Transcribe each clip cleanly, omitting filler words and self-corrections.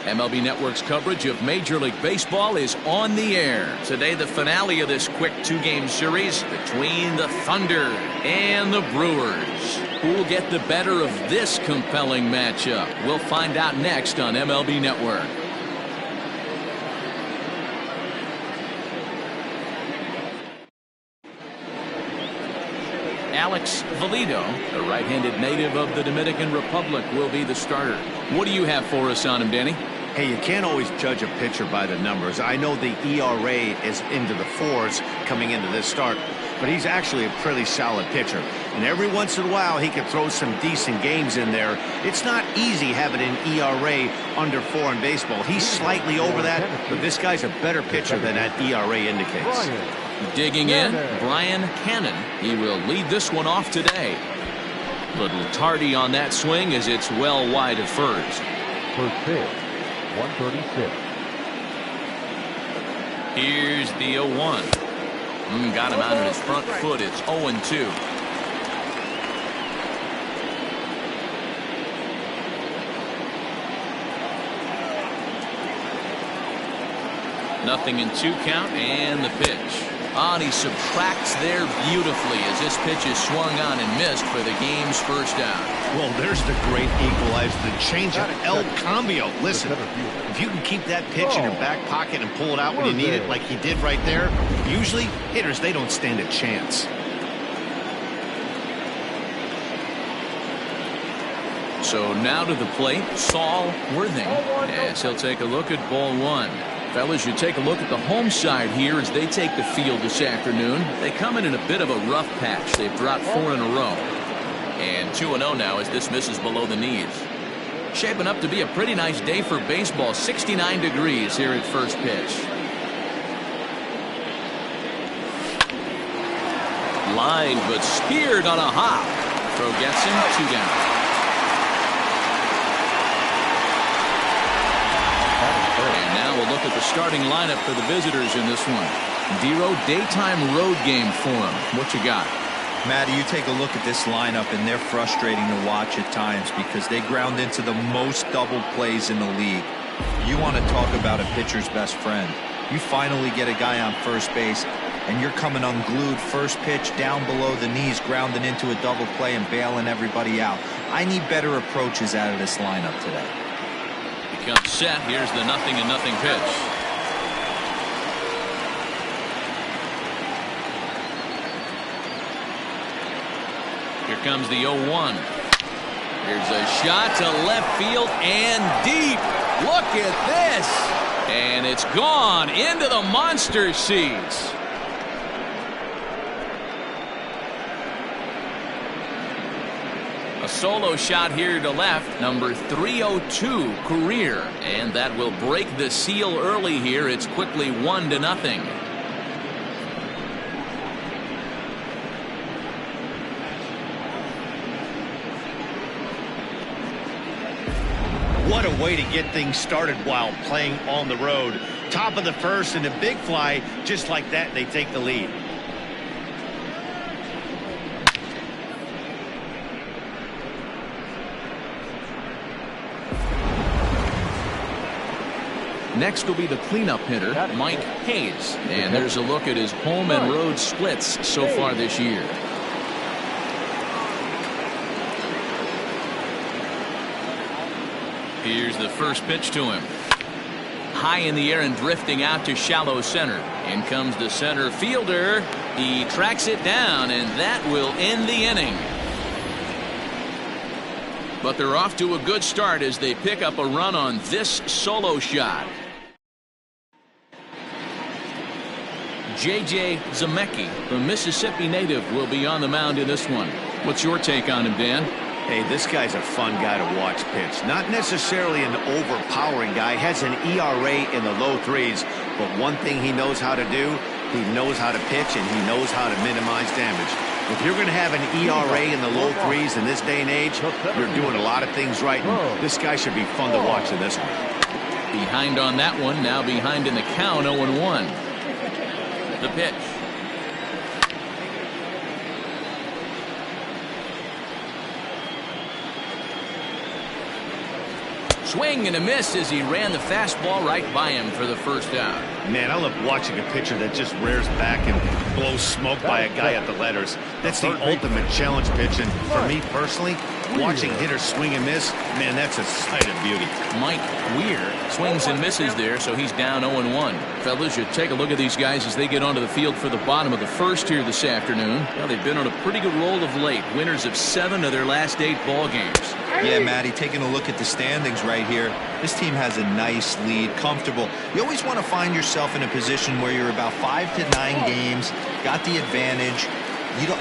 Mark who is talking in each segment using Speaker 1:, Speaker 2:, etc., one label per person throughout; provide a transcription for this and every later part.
Speaker 1: MLB Network's coverage of Major League Baseball is on the air. Today, the finale of this quick two-game series between the Thunder and the Brewers. Who will get the better of this compelling matchup? We'll find out next on MLB Network. Alex Valido, the right-handed native of the Dominican Republic, will be the starter. What do you have for us on him, Danny?
Speaker 2: Hey, you can't always judge a pitcher by the numbers. I know the ERA is into the 4s coming into this start, but he's actually a pretty solid pitcher. And every once in a while, he can throw some decent games in there. It's not easy having an ERA under 4 in baseball. He's slightly over that, but this guy's a better pitcher than that ERA indicates.
Speaker 1: Digging in, Brian Cannon. He will lead this one off today. Little tardy on that swing as it's well wide of first.
Speaker 3: First pitch, 136.
Speaker 1: Here's the 0-1. Got him out of his front foot. It's 0-2. Nothing in 2 count, and the pitch. And he subtracts there beautifully as this pitch is swung on and missed for the game's first out.
Speaker 2: Well, there's the great equalizer, the changeup, El Cambio. Listen, if you can keep that pitch in your back pocket and pull it out when you need it like he did right there, usually hitters, they don't stand a chance.
Speaker 1: So now to the plate, Saul Worthing, as he'll take a look at ball 1. Fellas, you take a look at the home side here as they take the field this afternoon. They come in a bit of a rough patch. They've dropped 4 in a row. And 2-0 now as this misses below the knees. Shaping up to be a pretty nice day for baseball. 69 degrees here at first pitch. Line, but speared on a hop. Throw gets him, 2 down. And now we'll look at the starting lineup for the visitors in this one. Dero, daytime road game for him. What you got?
Speaker 4: Matty, you take a look at this lineup, and they're frustrating to watch at times because they ground into the most double plays in the league. You want to talk about a pitcher's best friend. You finally get a guy on first base, and you're coming unglued first pitch down below the knees, grounding into a double play and bailing everybody out. I need better approaches out of this lineup today.
Speaker 1: Comes set. Here's the 0-0 pitch. Here comes the 0-1. Here's a shot to left field and deep. Look at this. And it's gone into the monster seats. A solo shot here to left, number 302 career, and that will break the seal early here. It's quickly 1-0.
Speaker 2: What a way to get things started while playing on the road. Top of the first and a big fly, just like that, they take the lead.
Speaker 1: Next will be the cleanup hitter, Mike Hayes. And there's a look at his home and road splits so far this year. Here's the first pitch to him. High in the air and drifting out to shallow center. In comes the center fielder. He tracks it down, and that will end the inning. But they're off to a good start as they pick up a run on this solo shot. J.J. Zemecki, the Mississippi native, will be on the mound in this one. What's your take on him, Dan?
Speaker 2: Hey, this guy's a fun guy to watch pitch. Not necessarily an overpowering guy. Has an ERA in the low 3s. But one thing he knows how to do, he knows how to pitch and he knows how to minimize damage. If you're going to have an ERA in the low 3s in this day and age, you're doing a lot of things right. And this guy should be fun to watch in this one.
Speaker 1: Behind on that one, now behind in the count, 0-1. The pitch. Swing and a miss as he ran the fastball right by him for the first out.
Speaker 2: Man, I love watching a pitcher that just rears back and blows smoke by a guy at the letters. That's the ultimate challenge pitch, and for me personally, watching hitters swing and miss, man, that's a sight of beauty.
Speaker 1: Mike Weir swings and misses there, so he's down 0-1. Fellas, you take a look at these guys as they get onto the field for the bottom of the first here this afternoon. Well, they've been on a pretty good roll of late, winners of 7 of their last 8 ball games.
Speaker 4: Yeah, Matty, taking a look at the standings right here, this team has a nice lead, comfortable. You always want to find yourself in a position where you're about 5 to 9 games, got the advantage. You don't.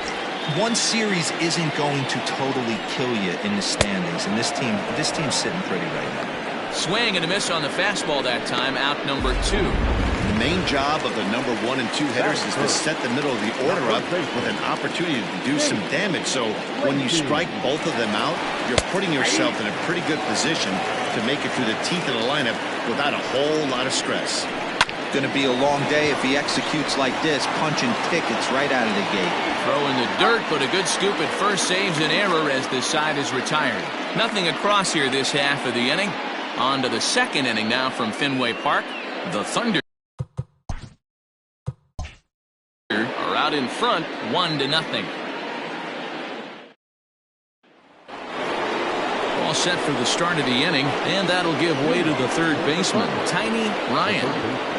Speaker 4: One series isn't going to totally kill you in the standings, and this team's sitting pretty right now.
Speaker 1: Swing and a miss on the fastball that time, out number 2.
Speaker 2: The main job of the number 1 and 2 hitters is to set the middle of the order up with an opportunity to do some damage. So when you strike both of them out, you're putting yourself in a pretty good position to make it through the teeth of the lineup without a whole lot of stress.
Speaker 4: Going to be a long day if he executes like this, punching tickets right out of the gate.
Speaker 1: Throw in the dirt, but a good scoop at first saves an error as the side is retired. Nothing across here this half of the inning. On to the second inning now from Fenway Park. The Thunder are out in front, 1-0. All set for the start of the inning, and that'll give way to the third baseman, Tiny Ryan.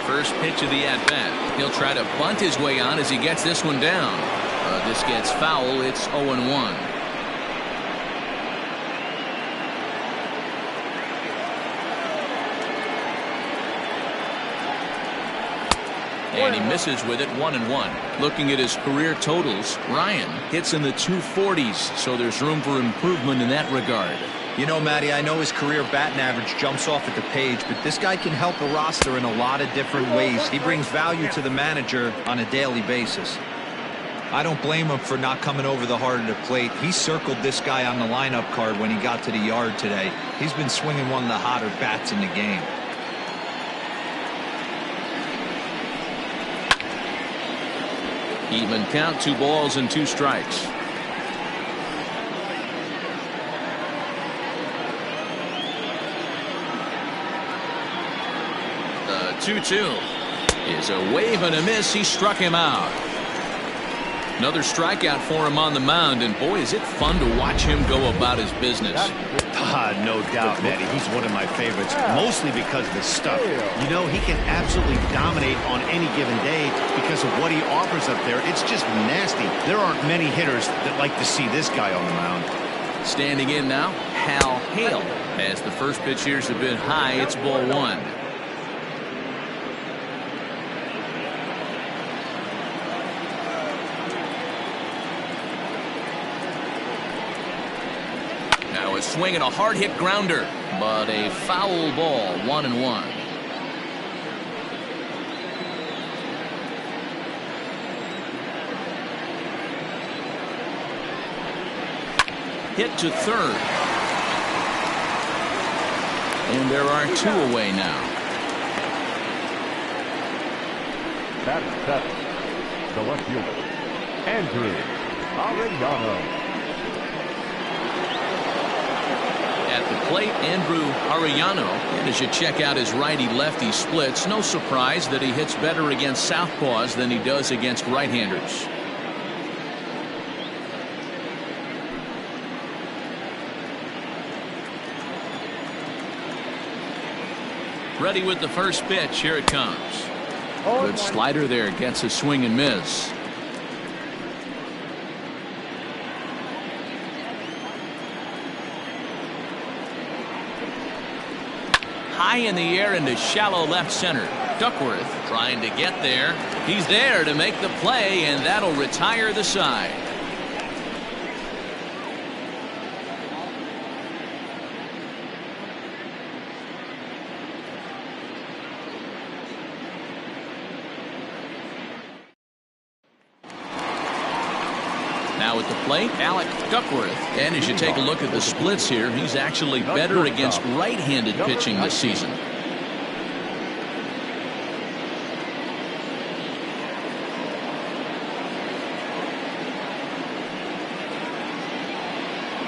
Speaker 1: First pitch of the at-bat. He'll try to bunt his way on as he gets this one down. This gets foul. It's 0-1. And he misses with it, 1-1. Looking at his career totals, Ryan hits in the 240s, so there's room for improvement in that regard.
Speaker 4: You know, Matty, I know his career batting average jumps off at the page, but this guy can help a roster in a lot of different ways. He brings value to the manager on a daily basis. I don't blame him for not coming over the heart of the plate. He circled this guy on the lineup card when he got to the yard today. He's been swinging one of the hotter bats in the game.
Speaker 1: Even count, 2 balls and 2 strikes. The 2-2 is a wave and a miss. He struck him out. Another strikeout for him on the mound, and boy, is it fun to watch him go about his business.
Speaker 2: No doubt, Matty. He's one of my favorites, mostly because of his stuff. You know, he can absolutely dominate on any given day because of what he offers up there. It's just nasty. There aren't many hitters that like to see this guy on the mound.
Speaker 1: Standing in now, Hal Hale. As the first pitch here's a bit high, it's ball 1. A swing and a hard hit grounder, but a foul ball, 1-1. Hit to third, and there are 2 away now.
Speaker 3: That's 7. The left fielder, Andrew Arellano.
Speaker 1: At the plate, Andrew Arellano. And as you check out his righty-lefty splits, no surprise that he hits better against southpaws than he does against right-handers. Ready with the first pitch. Here it comes. Good slider there. Gets a swing and miss. High in the air into shallow left center. Duckworth trying to get there. He's there to make the play, and that'll retire the side. Now at the plate, Alec Duckworth. And as you take a look at the splits here, he's actually better against right-handed pitching this season.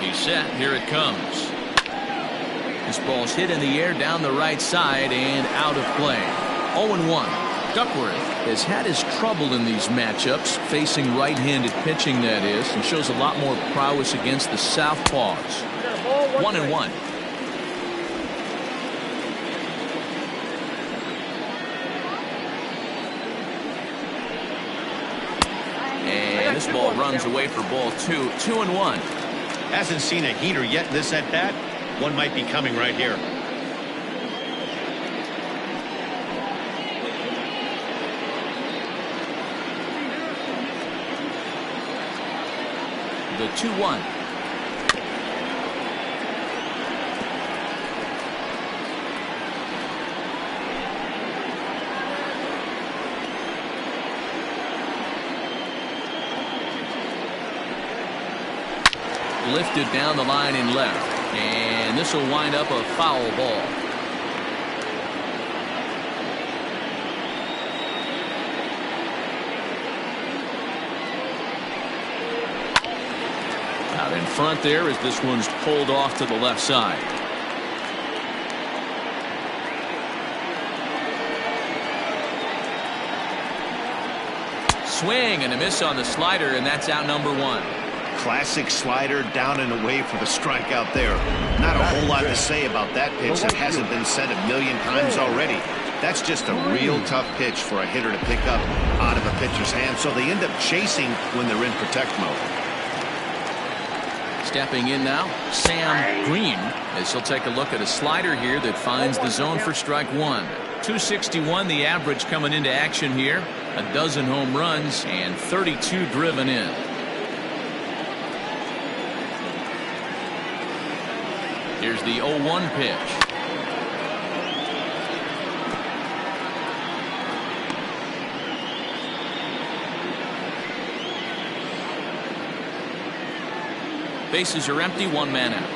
Speaker 1: He's set. Here it comes. This ball's hit in the air down the right side and out of play. 0-1. Duckworth has had his trouble in these matchups, facing right-handed pitching, that is, and shows a lot more prowess against the southpaws. 1-1. And this ball runs away for ball 2. 2-1.
Speaker 2: Hasn't seen a heater yet in this at bat. One might be coming right here.
Speaker 1: The 2-1. Lifted down the line and left. And this will wind up a foul ball. Out in front there as this one's pulled off to the left side. Swing and a miss on the slider, and that's out number 1.
Speaker 2: Classic slider down and away for the strikeout there. Not a whole lot to say about that pitch that hasn't been said a million times already. That's just a real tough pitch for a hitter to pick up out of a pitcher's hand, so they end up chasing when they're in protect mode.
Speaker 1: Stepping in now, Sam Green, as he'll take a look at a slider here that finds the zone for strike 1. 261 the average coming into action here. A dozen home runs and 32 driven in. Here's the 0-1 pitch. Bases are empty, 1 man out.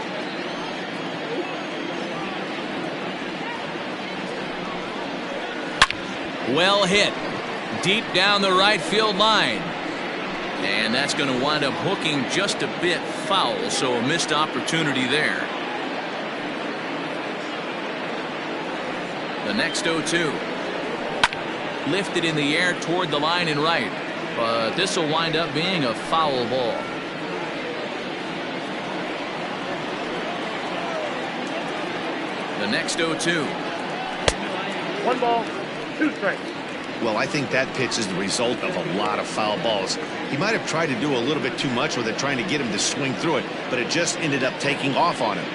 Speaker 1: Well hit. Deep down the right field line. And that's going to wind up hooking just a bit foul, so a missed opportunity there. The next 0-2. Lifted in the air toward the line and right. But this will wind up being a foul ball. The next 0-2.
Speaker 3: 1 ball, 2 strikes.
Speaker 2: Well, I think that pitch is the result of a lot of foul balls. He might have tried to do a little bit too much with it, trying to get him to swing through it, but it just ended up taking off on him.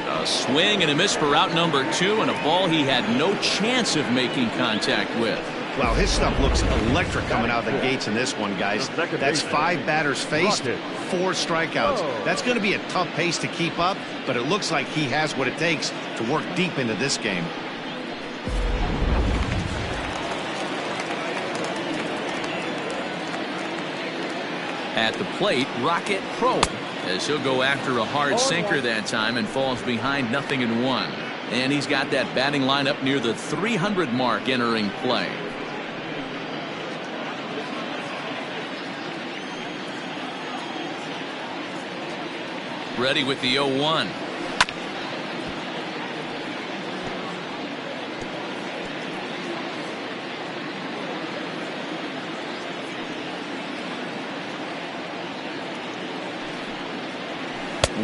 Speaker 1: A swing and a miss for out number 2, and a ball he had no chance of making contact with.
Speaker 2: Wow, his stuff looks electric coming out of the gates in this one, guys. That's 5 batters faced, 4 strikeouts. That's going to be a tough pace to keep up, but it looks like he has what it takes to work deep into this game.
Speaker 1: At the plate, Rocket Pro, as he'll go after a hard sinker that time and falls behind 0-1. And he's got that batting lineup near the 300 mark entering play. Ready with the 0-1.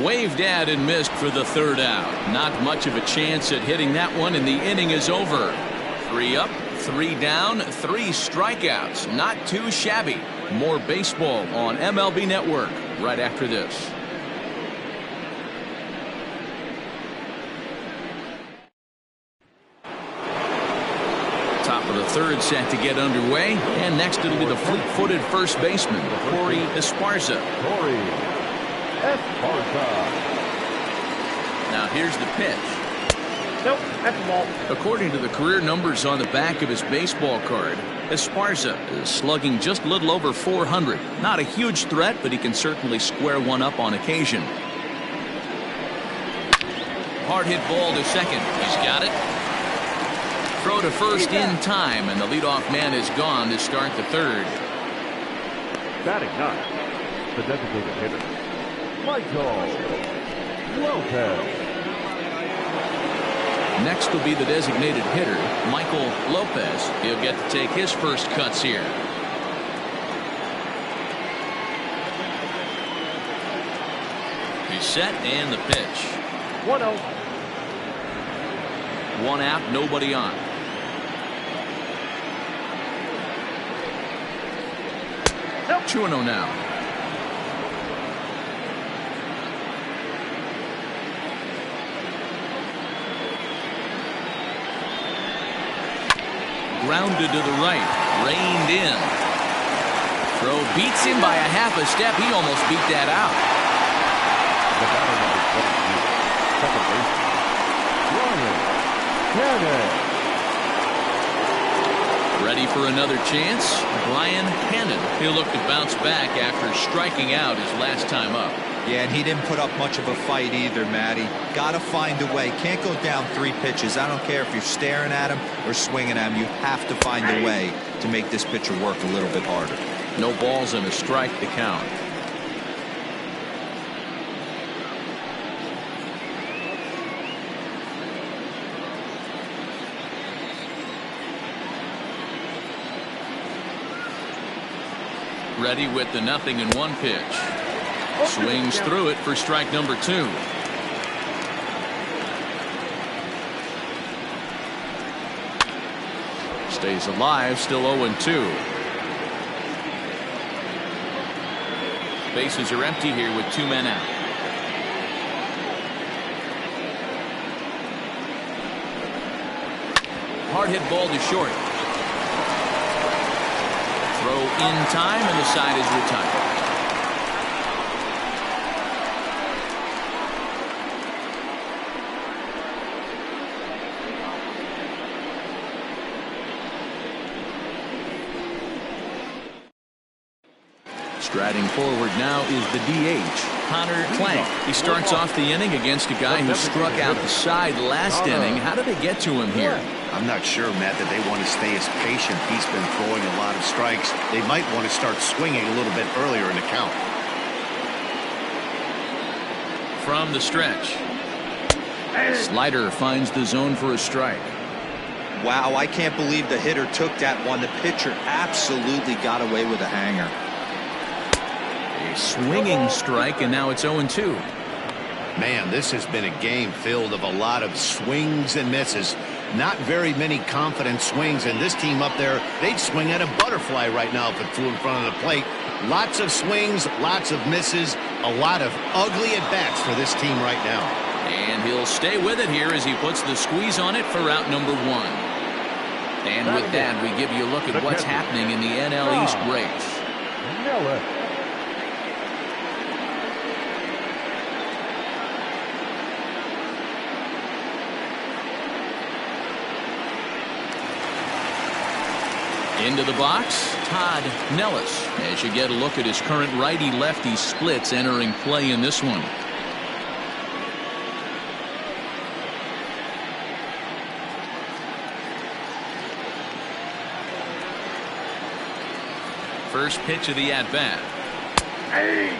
Speaker 1: Waved at and missed for the 3rd out. Not much of a chance at hitting that one, and the inning is over. 3 up, 3 down, 3 strikeouts. Not too shabby. More baseball on MLB Network right after this. Top of the 3rd set to get underway, and next it'll be the fleet-footed first baseman, Corey Esparza. Now here's the pitch.
Speaker 3: Nope, that's a ball.
Speaker 1: According to the career numbers on the back of his baseball card, Esparza is slugging just a little over 400. Not a huge threat, but he can certainly square one up on occasion. hard hit ball to second. He's got it. Throw to first in time, and the leadoff man is gone to start the third.
Speaker 5: Batting ninth, the designated hitter, Michael Lopez.
Speaker 1: Next will be the designated hitter, Michael Lopez. He'll get to take his first cuts here. He's set, and the pitch.
Speaker 3: 1-0.
Speaker 1: One out, nobody on.
Speaker 3: Nope.
Speaker 1: 2-0 now. Grounded to the right, reined in. Throw beats him by a half a step. He almost beat that out.
Speaker 5: The batter number 22, second baseman, Brian Cannon.
Speaker 1: Ready for another chance? Brian Cannon. He'll look to bounce back after striking out his last time up.
Speaker 4: Yeah, and he didn't put up much of a fight either, Matty. Got to find a way. Can't go down 3 pitches. I don't care if you're staring at him or swinging at him. You have to find a way to make this pitcher work a little bit harder.
Speaker 1: No balls and a strike to count. Ready with the 0-1 pitch. Swings through it for strike number 2. Stays alive, still 0-2. Bases are empty here with 2 men out. Hard hit ball to short. Throw in time, and the side is retired. Striding forward now is the DH, Connor Plank. He starts off the inning against a guy who struck out the side last inning. How did they get to him here?
Speaker 2: I'm not sure, Matt, that they want to stay as patient. He's been throwing a lot of strikes. They might want to start swinging a little bit earlier in the count.
Speaker 1: From the stretch. Slider finds the zone for a strike.
Speaker 4: Wow, I can't believe the hitter took that one. The pitcher absolutely got away with a hanger.
Speaker 1: A swinging strike, and now it's 0-2.
Speaker 2: Man, this has been a game filled of a lot of swings and misses. Not very many confident swings, and this team up there, they'd swing at a butterfly right now if it flew in front of the plate. Lots of swings, lots of misses, a lot of ugly at-bats for this team right now.
Speaker 1: And he'll stay with it here as he puts the squeeze on it for out number 1. And with that, we give you a look at what's happening in the NL East race.
Speaker 5: Miller.
Speaker 1: Into the box, Todd Nellis, as you get a look at his current righty-lefty splits entering play in this one. First pitch of the at-bat.
Speaker 3: Hey!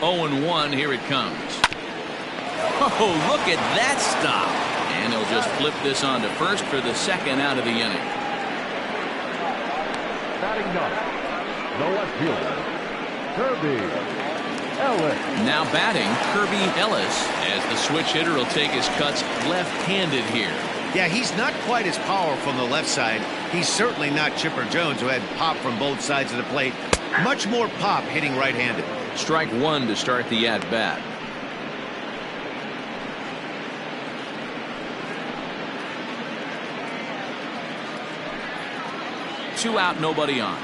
Speaker 1: 0-1, here it comes. Oh, look at that stop. And they'll just flip this on to first for the second out of the inning.
Speaker 5: Batting ninth, the left fielder, Kirby Ellis.
Speaker 1: Now batting, Kirby Ellis, as the switch hitter will take his cuts left-handed here.
Speaker 2: Yeah, he's not quite as powerful on the left side. He's certainly not Chipper Jones, who had pop from both sides of the plate. Much more pop hitting right-handed.
Speaker 1: Strike 1 to start the at-bat. Two out, nobody on.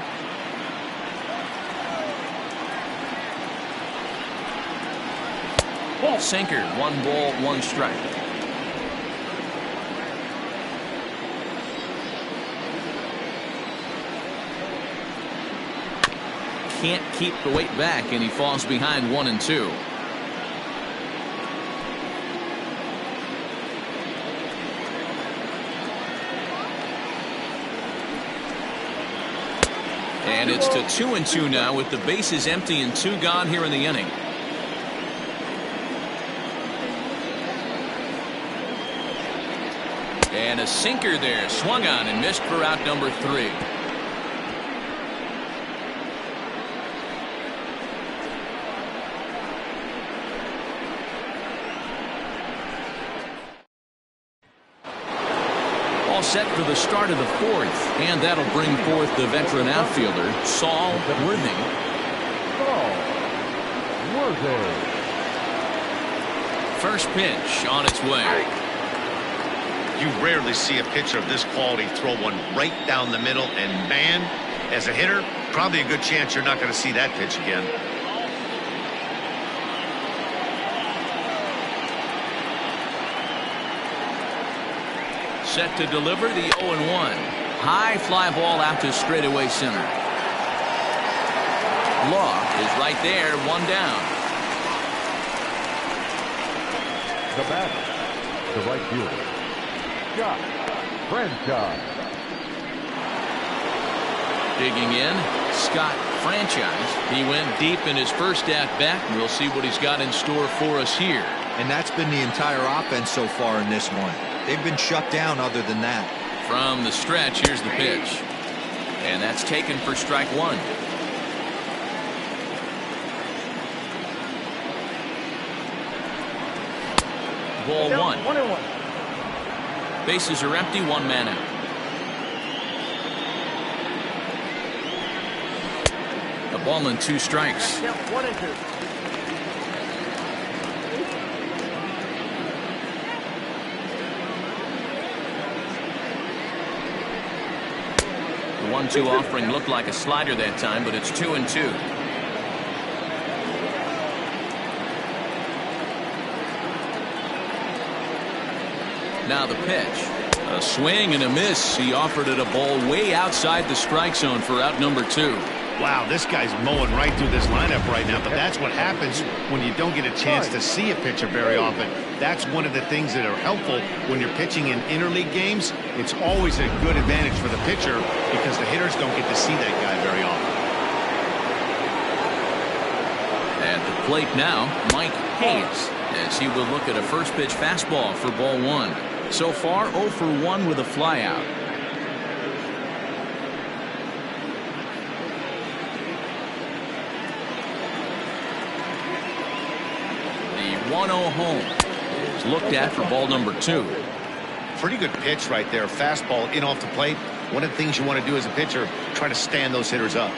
Speaker 1: Sinker, 1 ball, 1 strike. Can't keep the weight back, and he falls behind 1-2. And it's to 2-2 now with the bases empty and 2 gone here in the inning. And a sinker there, swung on and missed for out number 3. All set for the start of the 4th, and that'll bring forth the veteran outfielder, Saul Worthing. First pitch on its way.
Speaker 2: You rarely see a pitcher of this quality throw one right down the middle, and man, as a hitter, probably a good chance you're not going to see that pitch again.
Speaker 1: Set to deliver the 0-1. High fly ball out to straightaway center. Law is right there, 1 down.
Speaker 5: The batter, the right fielder, Scott Franchise.
Speaker 1: Digging in, Scott Franchise. He went deep in his first at-bat. We'll see what he's got in store for us here.
Speaker 4: And that's been the entire offense so far in this one. They've been shut down other than that.
Speaker 1: From the stretch, here's the pitch. And that's taken for strike 1. Ball 1.
Speaker 3: 1-1.
Speaker 1: Bases are empty, 1 man out. A ball and 2 strikes.
Speaker 3: Count 1-2.
Speaker 1: The 1-2 offering looked like a slider that time, but it's 2-2. Now the pitch. A swing and a miss. He offered it a ball way outside the strike zone for out number 2.
Speaker 2: Wow, this guy's mowing right through this lineup right now, but that's what happens when you don't get a chance to see a pitcher very often. That's one of the things that are helpful when you're pitching in interleague games. It's always a good advantage for the pitcher because the hitters don't get to see that guy very often.
Speaker 1: At the plate now, Mike Hayes, as he will look at a first pitch fastball for ball 1. So far 0 for 1 with a flyout. The 1-0 home is looked at for ball number 2.
Speaker 2: Pretty good pitch right there. Fastball in off the plate. One of the things you want to do as a pitcher, try to stand those hitters up.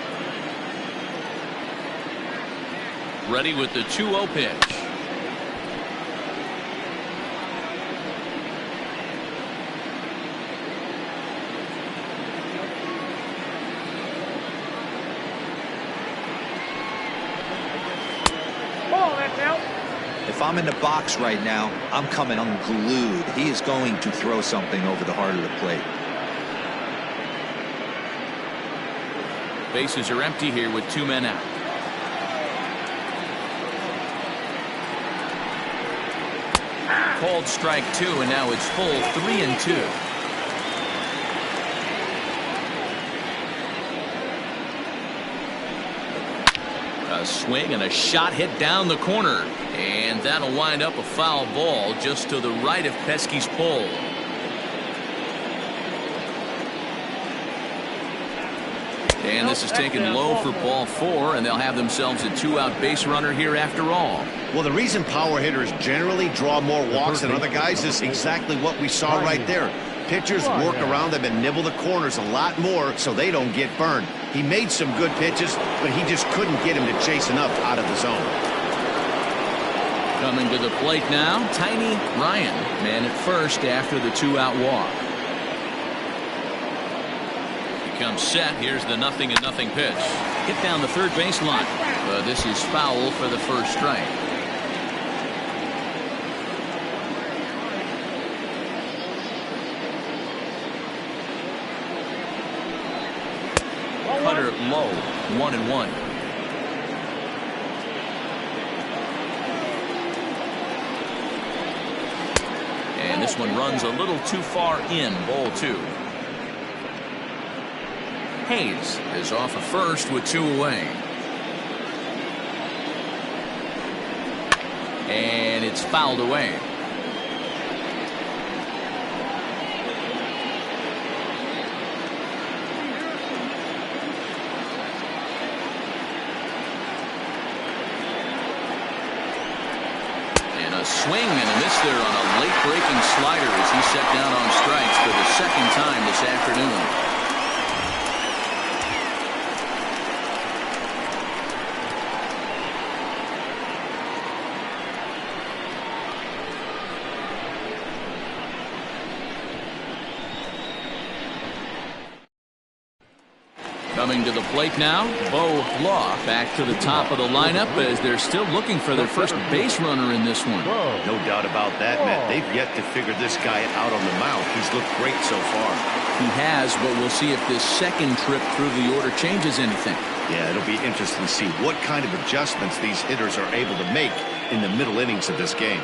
Speaker 1: Ready with the 2-0 pitch.
Speaker 4: If I'm in the box right now, I'm coming unglued. He is going to throw something over the heart of the plate.
Speaker 1: Bases are empty here with 2 men out. Called strike 2, and now it's full 3-2. A swing and a shot hit down the corner, and that'll wind up a foul ball just to the right of Pesky's pole. And this is taken low for ball 4, and they'll have themselves a 2-out base runner here after all.
Speaker 2: Well, the reason power hitters generally draw more walks than other guys is exactly what we saw right there. Pitchers work around them and nibble the corners a lot more so they don't get burned. He made some good pitches, but he just couldn't get him to chase enough out of the zone.
Speaker 1: Coming to the plate now, Tiny Ryan, man at first after the 2-out walk. He comes set. Here's the 0-0 pitch. Hit down the third baseline. This is foul for the first strike. low, 1-1. And this one runs a little too far in, ball 2. Hayes is off of first with 2 away. And it's fouled away. And a swing and a miss there on a late breaking slider as he's set down on strikes for the second time this afternoon. Coming to the plate now, Bo Law back to the top of the lineup as they're still looking for their first base runner in this one.
Speaker 2: No doubt about that, Matt. They've yet to figure this guy out on the mound. He's looked great so far.
Speaker 1: He has, but we'll see if this second trip through the order changes anything.
Speaker 2: Yeah, it'll be interesting to see what kind of adjustments these hitters are able to make in the middle innings of this game.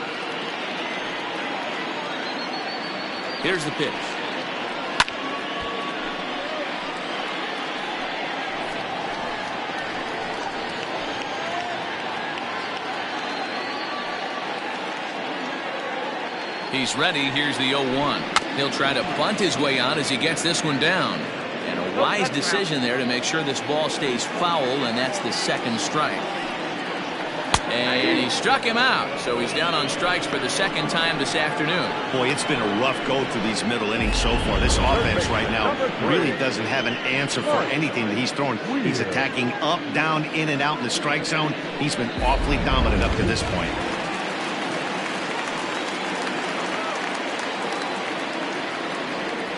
Speaker 1: Here's the pitch. He's ready. Here's the 0-1. He'll try to bunt his way out as he gets this one down. And a wise decision there to make sure this ball stays foul, and that's the second strike. And he struck him out, so he's down on strikes for the second time this afternoon.
Speaker 2: Boy, it's been a rough go through these middle innings so far. This offense right now really doesn't have an answer for anything that he's throwing. He's attacking up, down, in and out in the strike zone. He's been awfully dominant up to this point.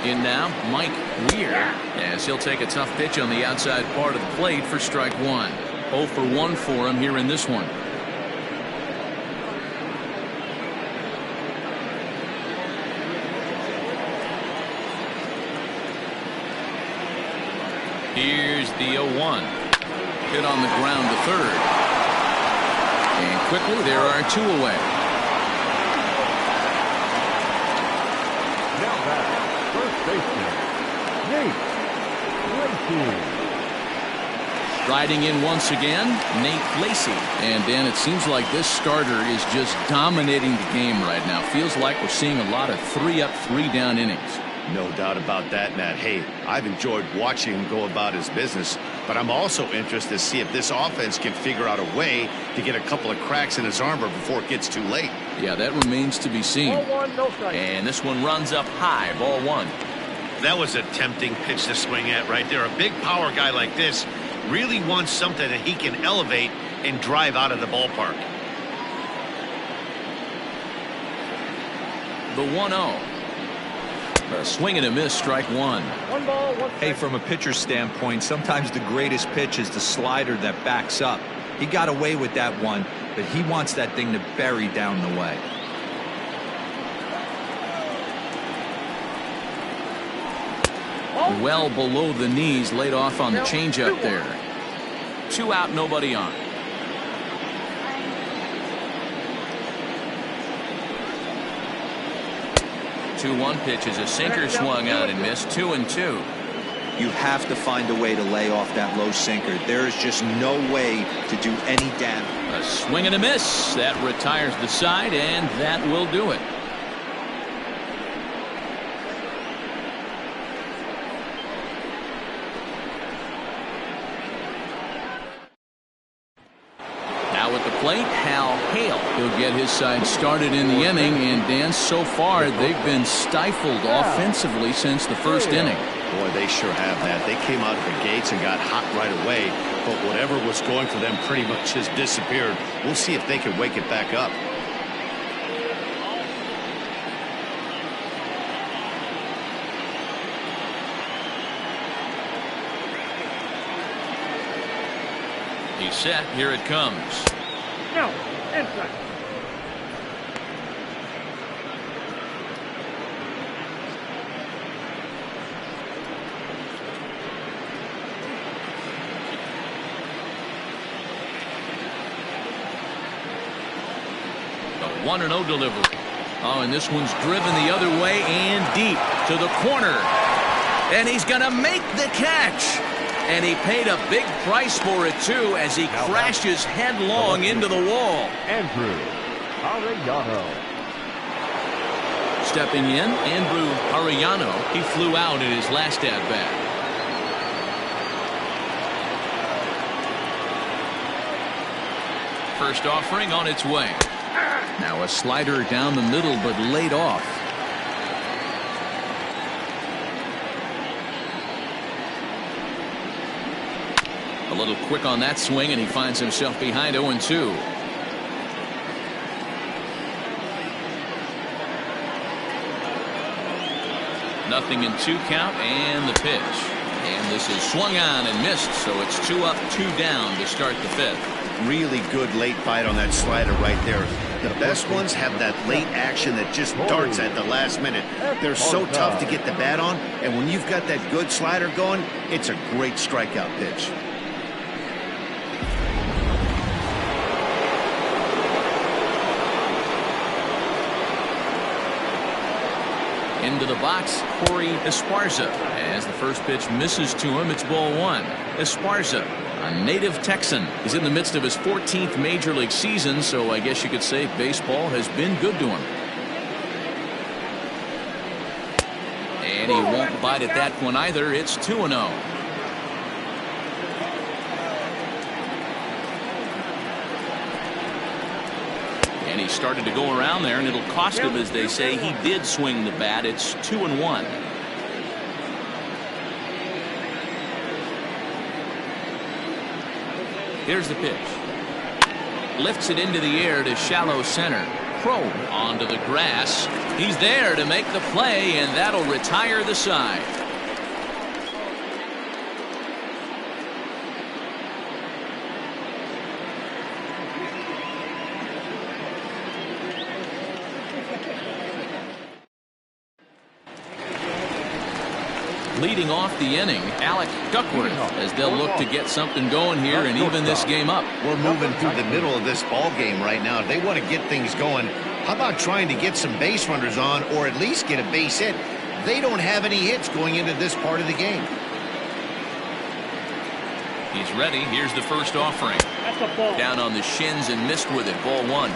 Speaker 1: In now, Mike Weir, as he'll take a tough pitch on the outside part of the plate for strike 1. 0 for 1 for him here in this one. Here's the 0-1. Hit on the ground to third. And quickly, there are 2 away.
Speaker 5: Now back, first baseman, Nate Lacey.
Speaker 1: Riding in once again, Nate Lacey. And Dan, it seems like this starter is just dominating the game right now. Feels like we're seeing a lot of 3-up, 3-down innings.
Speaker 2: No doubt about that, Matt. Hey, I've enjoyed watching him go about his business, but I'm also interested to see if this offense can figure out a way to get a couple of cracks in his armor before it gets too late.
Speaker 1: Yeah, that remains to be seen.
Speaker 3: Ball 1, no strike.
Speaker 1: And this one runs up high, ball 1.
Speaker 2: That was a tempting pitch to swing at right there. A big power guy like this really wants something that he can elevate and drive out of the ballpark.
Speaker 1: The 1-0. A swing and a miss, strike 1.
Speaker 3: 1 ball, 1 strike.
Speaker 4: Hey, from a pitcher's standpoint, sometimes the greatest pitch is the slider that backs up. He got away with that one, but he wants that thing to bury down the way.
Speaker 1: Well below the knees, laid off on the changeup there. 2 out, nobody on. Two 1 pitch is a sinker swung out and missed. 2-2.
Speaker 4: You have to find a way to lay off that low sinker. There is just no way to do any damage.
Speaker 1: A swing and a miss. That retires the side, and that will do it. Now at the plate, Hal Hale. He'll get his side started in the inning, and Dan, so far they've been stifled offensively since the first inning.
Speaker 2: Boy, they sure have that. They came out of the gates and got hot right away, but whatever was going for them pretty much just disappeared. We'll see if they can wake it back up.
Speaker 1: He's set. Here it comes.
Speaker 3: No, inside.
Speaker 1: 1-0 delivery. Oh, and this one's driven the other way and deep to the corner. And he's going to make the catch. And he paid a big price for it, too, as he crashes headlong into the wall.
Speaker 5: Andrew Arellano.
Speaker 1: Stepping in, Andrew Arellano. He flew out in his last at-bat. First offering on its way. Now a slider down the middle, but laid off. A little quick on that swing, and he finds himself behind 0-2. Nothing in 2 count, and the pitch. And this is swung on and missed, so it's 2 up, 2 down to start the 5th.
Speaker 2: Really good late bite on that slider right there. The best ones have that late action that just darts at the last minute. They're so tough to get the bat on, and when you've got that good slider going, it's a great strikeout pitch.
Speaker 1: Into the box, Corey Esparza. As the first pitch misses to him, it's ball 1. Esparza, a native Texan, is in the midst of his 14th major league season, so I guess you could say baseball has been good to him. And he won't bite at that one either. It's 2-0. And he started to go around there, and it'll cost him, as they say. He did swing the bat. It's 2-1. Here's the pitch. Lifts it into the air to shallow center. Crow onto the grass. He's there to make the play, and that'll retire the side. Leading off the inning, Alec Duckworth, as they'll look to get something going here and even this game up.
Speaker 2: We're moving through the middle of this ball game right now. If they want to get things going, how about trying to get some base runners on, or at least get a base hit? They don't have any hits going into this part of the game.
Speaker 1: He's ready. Here's the first offering.
Speaker 3: That's a ball.
Speaker 1: Down on the shins and missed with it. Ball 1.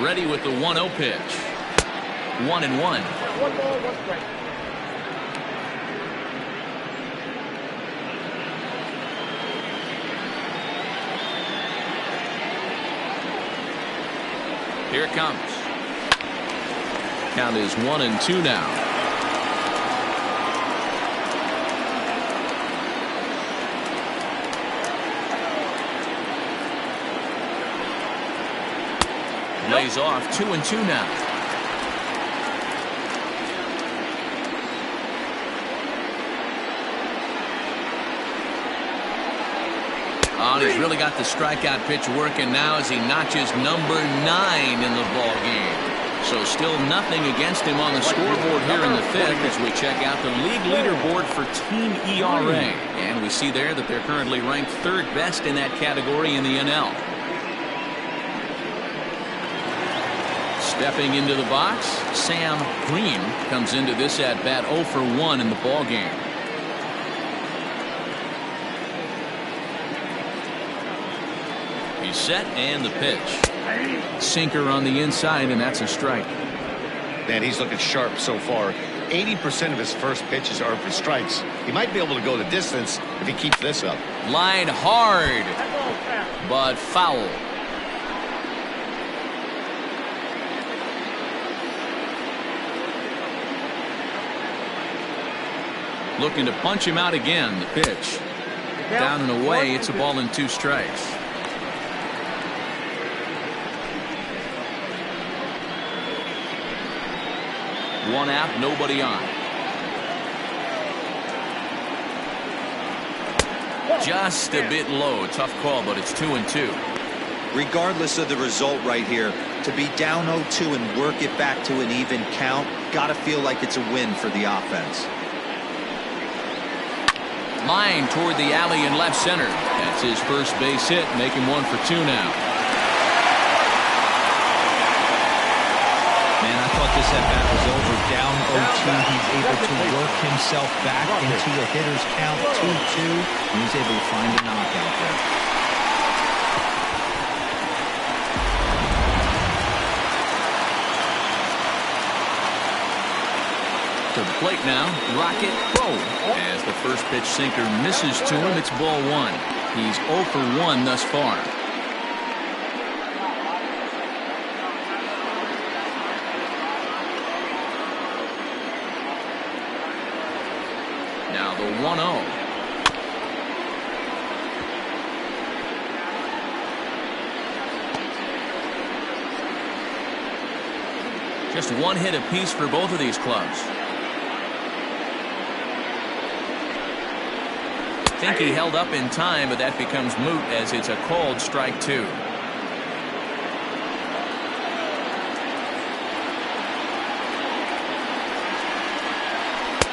Speaker 1: Ready with the 1-0 pitch. 1-1.
Speaker 3: 1 ball, 1 strike.
Speaker 1: Here it comes. Count is 1-2 now. Lays off. 2-2 now. Oh, he's really got the strikeout pitch working now as he notches number 9 in the ball game. So still nothing against him on the scoreboard here in the 5th as we check out the league leaderboard for team ERA. And we see there that they're currently ranked 3rd best in that category in the NL. Stepping into the box, Sam Green comes into this at-bat 0 for 1 in the ball game. He's set, and the pitch. Sinker on the inside, and that's a strike.
Speaker 2: Man, he's looking sharp so far. 80% of his first pitches are for strikes. He might be able to go the distance if he keeps this up.
Speaker 1: Line hard, but foul. Looking to punch him out again. The pitch. Down and away. It's a ball and 2 strikes. One out, nobody on. Just a bit low. Tough call, but it's 2-2.
Speaker 4: Regardless of the result right here, to be down 0-2 and work it back to an even count, got to feel like it's a win for the offense.
Speaker 1: Line toward the alley in left center. That's his first base hit, making 1 for 2 now.
Speaker 4: Man, I thought this at-bat was over. Down 0-2, he's able to work himself back into a hitter's count 2-2, and he's able to find a knockout there.
Speaker 1: To the plate now, Rocket Pro. As the first pitch sinker misses to him, it's ball 1. He's 0 for 1 thus far. Now the 1-0. Just one hit apiece for both of these clubs. I think he held up in time, but that becomes moot as it's a called strike 2.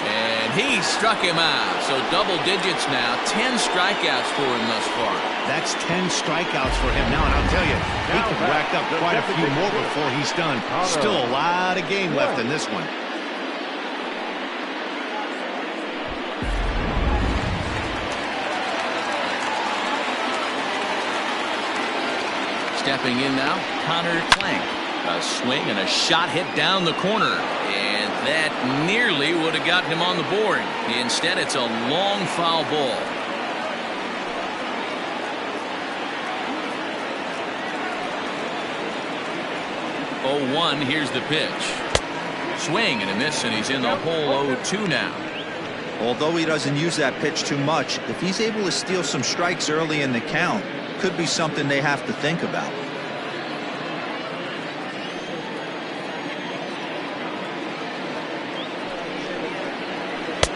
Speaker 1: And he struck him out. So double digits now. 10 strikeouts for him thus far.
Speaker 2: That's 10 strikeouts for him now, and I'll tell you, he could rack up quite a few more before he's done. Still a lot of game left in this one.
Speaker 1: Stepping in now, Connor Clank. A swing and a shot hit down the corner. And that nearly would have gotten him on the board. Instead, it's a long foul ball. Oh, 1, here's the pitch. Swing and a miss, and he's in the hole 0-2 now.
Speaker 4: Although he doesn't use that pitch too much, if he's able to steal some strikes early in the count, could be something they have to think about.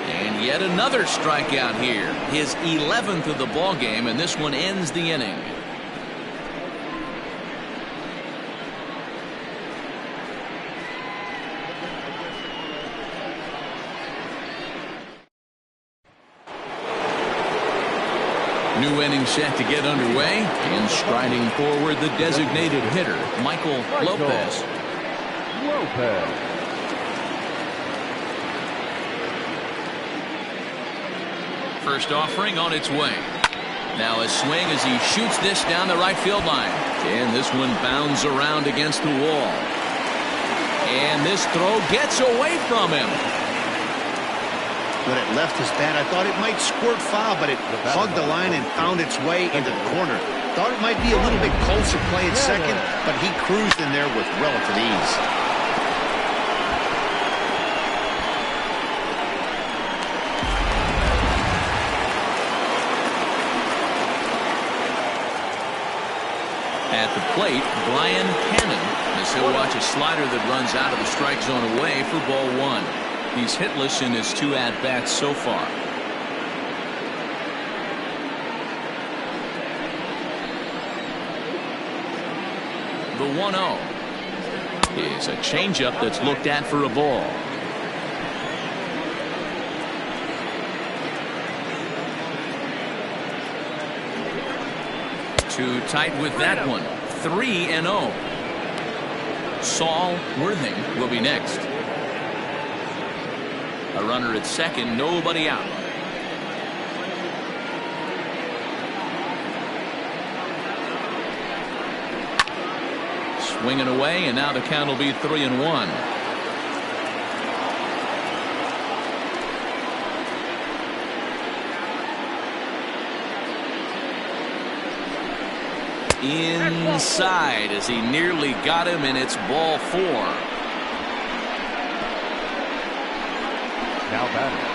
Speaker 1: And yet another strikeout here. His 11th of the ball game, and this one ends the inning. New inning set to get underway, and striding forward the designated hitter, Michael Lopez. First offering on its way. Now a swing as he shoots this down the right field line. And this one bounds around against the wall. And this throw gets away from him.
Speaker 2: When it left his bat, I thought it might squirt foul, but it hugged the line and found its way into the corner. Thought it might be a little bit closer play at second, but he cruised in there with relative ease.
Speaker 1: At the plate, Brian Cannon, as he'll watch a slider that runs out of the strike zone away for ball 1. He's hitless in his 2 at-bats so far. The 1-0 is a changeup that's looked at for a ball. Too tight with that one. 3-0. Saul Worthing will be next. A runner at second, nobody out. Swinging away, and now the count will be 3-1. Inside as he nearly got him, and it's ball 4.
Speaker 5: Now batting,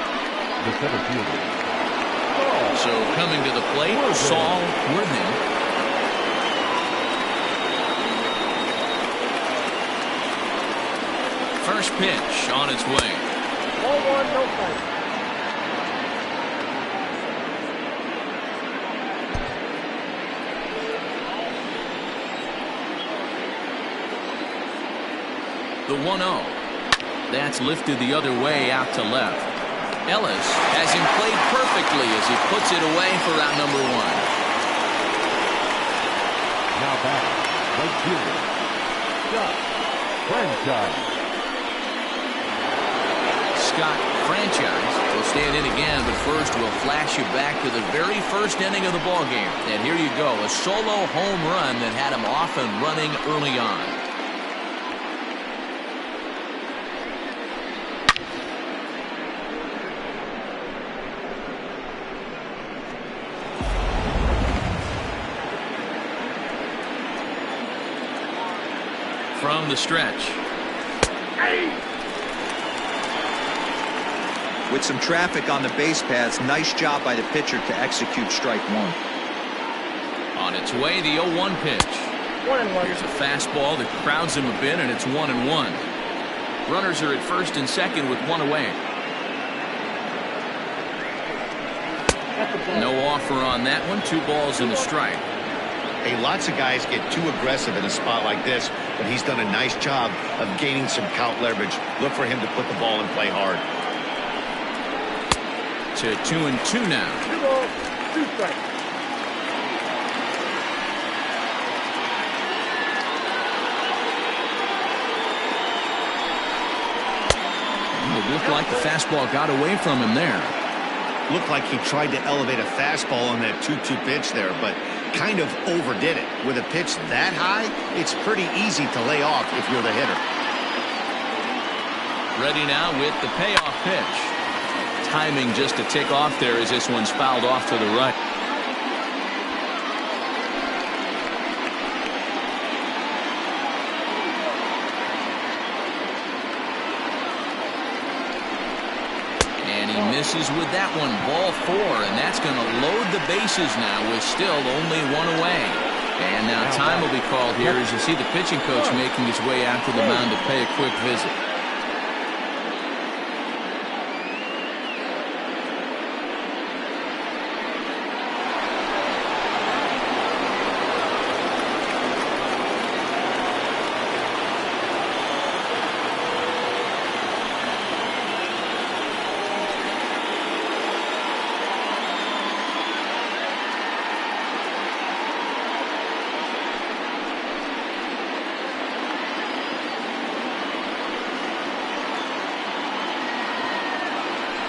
Speaker 5: the center fielder.
Speaker 1: So coming to the plate, Saul Worthing. First pitch on its way.
Speaker 3: 0-1, no fight.
Speaker 1: The 1-0. That's lifted the other way out to left. Ellis has him played perfectly as he puts it away for round number 1.
Speaker 5: Now back, right fielder, Scott Franchise.
Speaker 1: Scott Franchise will stand in again, but first we'll flash you back to the very first inning of the ball game. And here you go, a solo home run that had him off and running early on. From the stretch.
Speaker 4: With some traffic on the base paths, nice job by the pitcher to execute strike 1.
Speaker 1: On its way, the 0-1 pitch.
Speaker 3: 1-1.
Speaker 1: Here's a fastball that crowds him a bit, and it's 1-1. Runners are at first and second with 1 away. No offer on that one. 2 balls and a strike.
Speaker 2: Hey, lots of guys get too aggressive in a spot like this, but he's done a nice job of gaining some count leverage. Look for him to put the ball in play hard.
Speaker 1: To 2-2 now.
Speaker 3: 2 balls, 2 strikes.
Speaker 1: It looked like the fastball got away from him there.
Speaker 2: Looked like he tried to elevate a fastball on that 2-2 pitch there, but kind of overdid it. With a pitch that high, it's pretty easy to lay off if you're the hitter.
Speaker 1: Ready now with the payoff pitch. Timing just to tick off there as this one's fouled off to the right. And he misses with that one. Ball 4, and that's going to load the bases now with still only 1 away. And now time will be called here as you see the pitching coach making his way out to the mound to pay a quick visit.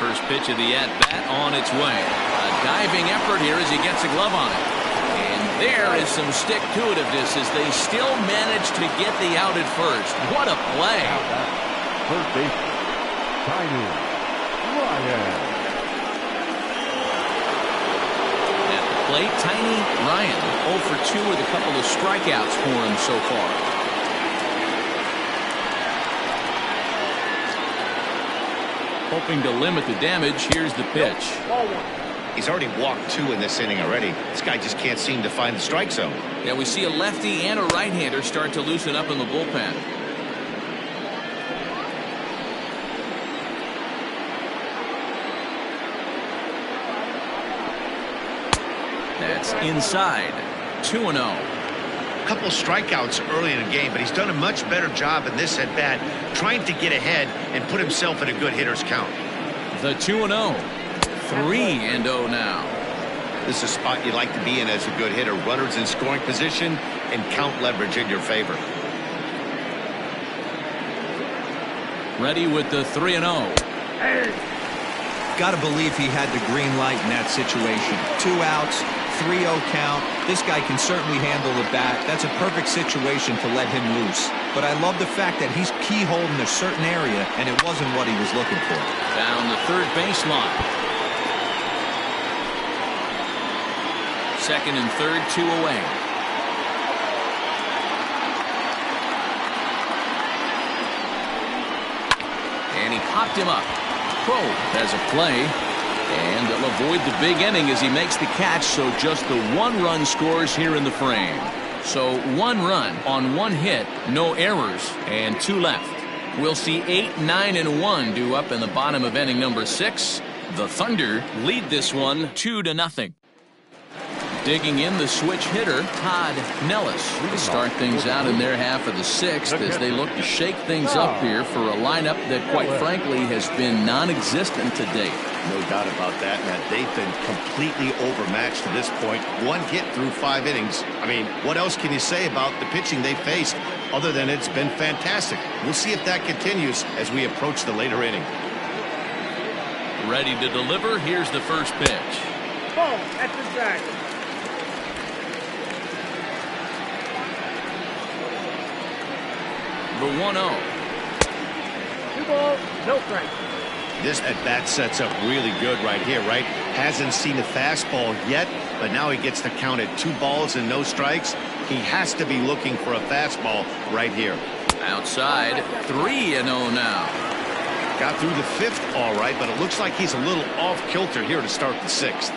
Speaker 1: First pitch of the at-bat on its way. A diving effort here as he gets a glove on it. And there is some stick-to-itiveness as they still manage to get the out at first. What a play.
Speaker 5: First base, Tiny Ryan.
Speaker 1: At the plate, Tiny Ryan 0 for 2 with a couple of strikeouts for him so far. Hoping to limit the damage. Here's the pitch.
Speaker 3: Ball 1.
Speaker 2: He's already walked 2 in this inning already. This guy just can't seem to find the strike zone.
Speaker 1: Yeah, we see a lefty and a right-hander start to loosen up in the bullpen. That's inside. 2-0.
Speaker 2: A couple of strikeouts early in the game, but he's done a much better job in this at-bat trying to get ahead and put himself in a good hitter's count.
Speaker 1: The 2-0. 3-0 now.
Speaker 2: This is a spot you like to be in as a good hitter. Runners in scoring position and count leverage in your favor.
Speaker 1: Ready with the 3-0.
Speaker 4: Got to believe he had the green light in that situation. 2 outs, 3-0 count. This guy can certainly handle the bat. That's a perfect situation to let him loose. But I love the fact that he's keyholding a certain area, and it wasn't what he was looking for.
Speaker 1: Down the third baseline. Second and third, 2 away. And he popped him up. Crow has a play. And they'll avoid the big inning as he makes the catch, so just the 1 run scores here in the frame. So 1 run on 1 hit, no errors, and 2 left. We'll see 8, 9, and 1 due up in the bottom of inning number 6. The Thunder lead this one 2-0. Digging in, the switch hitter, Todd Nellis, to start things out in their half of the sixth as they look to shake things up here for a lineup that, quite frankly, has been non-existent to date.
Speaker 2: No doubt about that, Matt. They've been completely overmatched to this point. One hit through 5 innings. I mean, what else can you say about the pitching they faced other than it's been fantastic? We'll see if that continues as we approach the later inning.
Speaker 1: Ready to deliver. Here's the first pitch.
Speaker 3: Ball at the track.
Speaker 1: The 1-0.
Speaker 3: 2 balls, no strikes.
Speaker 2: This at-bat sets up really good right here, right? Hasn't seen a fastball yet, but now he gets to count at 2 balls and no strikes. He has to be looking for a fastball right here.
Speaker 1: Outside, 3-0 now.
Speaker 2: Got through the 5th all right, but it looks like he's a little off kilter here to start the 6th.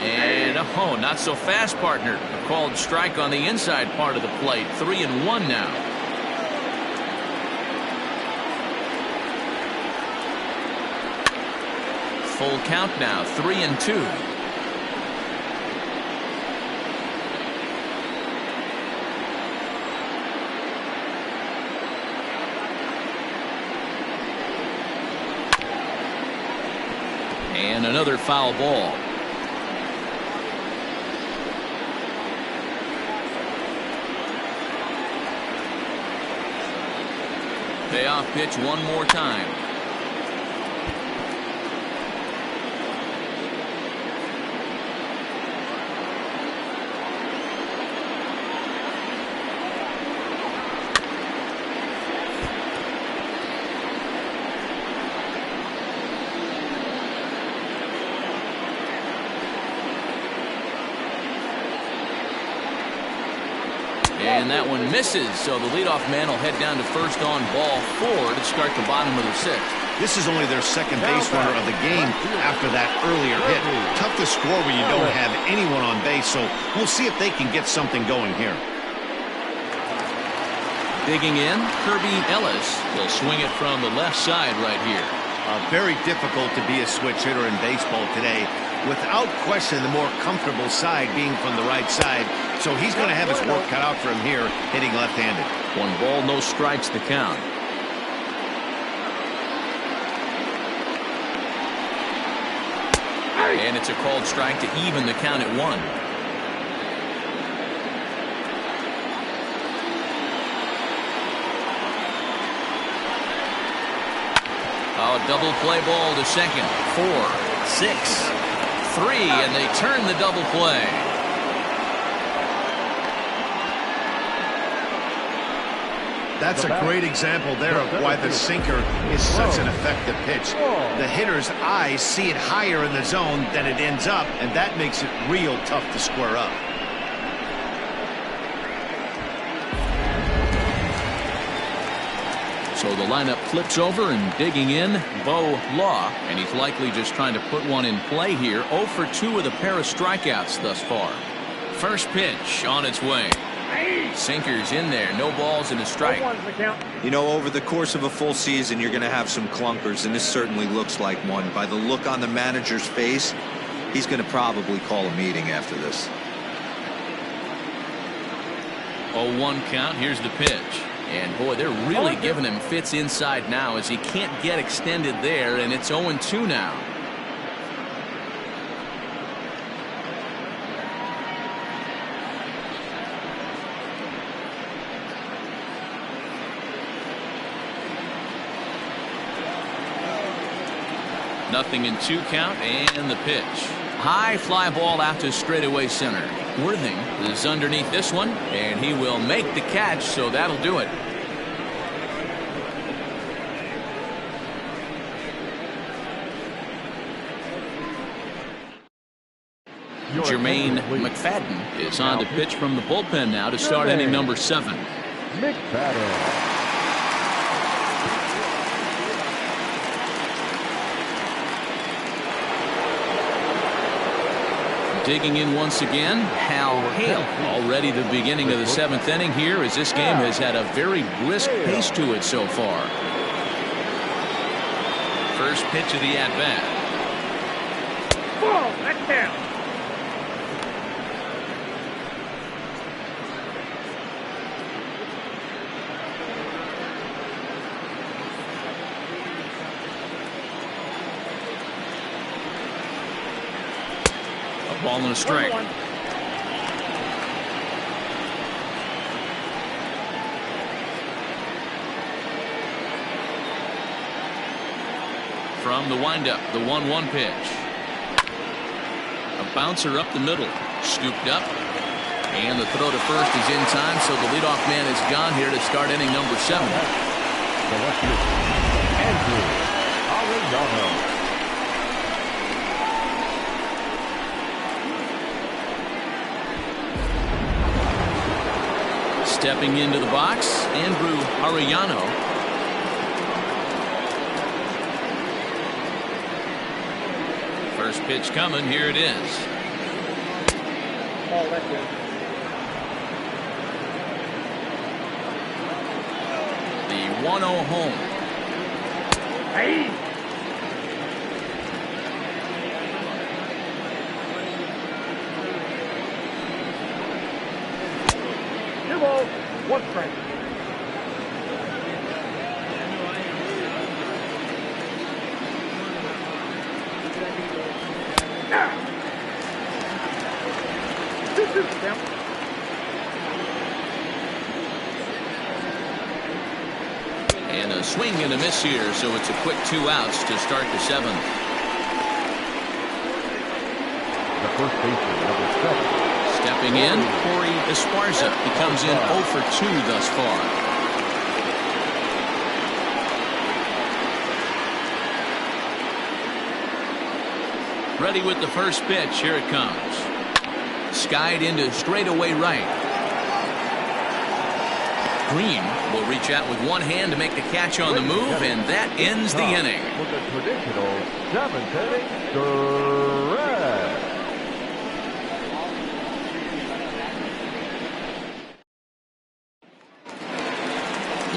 Speaker 1: And oh, not so fast, partner. A called strike on the inside part of the plate. 3-1 now. Full count now. 3-2. And another foul ball. Payoff pitch one more time. And that one misses, so the leadoff man will head down to first on ball 4 to start the bottom of the 6th.
Speaker 2: This is only their second base runner of the game after that earlier hit. Tough to score when you don't have anyone on base, so we'll see if they can get something going here.
Speaker 1: Digging in, Kirby Ellis will swing it from the left side right here.
Speaker 2: Very difficult to be a switch hitter in baseball today. Without question, the more comfortable side being from the right side. So he's going to have his work cut out for him here, hitting left-handed.
Speaker 1: 1 ball, no strikes to count. And it's a called strike to even the count at 1. Oh, double play ball to second. 4, 6, 3, and they turn the double play.
Speaker 2: That's a great example there of why the sinker is such an effective pitch. The hitter's eyes see it higher in the zone than it ends up, and that makes it real tough to square up.
Speaker 1: So the lineup flips over, and digging in, Bo Law, and he's likely just trying to put one in play here. 0 for 2 with a pair of strikeouts thus far. First pitch on its way. Sinkers in there, no balls and a strike.
Speaker 4: You know, over the course of a full season, you're going to have some clunkers, and this certainly looks like one. By the look on the manager's face, he's going to probably call a meeting after this.
Speaker 1: 0-1 count. Here's the pitch. And boy, they're really giving him fits inside now as he can't get extended there, and it's 0-2 now. Nothing in 2 count, and the pitch. High fly ball out to straightaway center. Worthing is underneath this one, and he will make the catch, so that'll do it. Jermaine McFadden is on to pitch from the bullpen now to start inning number 7.
Speaker 5: McFadden.
Speaker 1: digging in once again, Hal Hale. Already the beginning of the 7th inning here, as this game has had a very brisk pace to it so far. First pitch of the at-bat.
Speaker 3: Ball, that's down.
Speaker 1: A ball and a strike.
Speaker 3: 1-1.
Speaker 1: From the windup, the 1-1 pitch. A bouncer up the middle, scooped up, and the throw to first is in time, so the leadoff man is gone here to start inning number 7. Stepping into the box, Andrew Arellano. First pitch coming, here it is.
Speaker 3: Ball, that's good.
Speaker 1: The 1-0 home.
Speaker 3: Hey! 2 balls, 1 strike.
Speaker 1: And a swing and a miss here, so it's a quick 2 outs to start the 7th.
Speaker 5: The first baseman, number 7.
Speaker 1: Stepping in, Corey Esparza. He comes in 0 for 2 thus far. Ready with the first pitch. Here it comes. Skied into straightaway right. Green will reach out with one hand to make the catch on the move, and that ends the inning.
Speaker 5: With the traditional 7th inning stretch.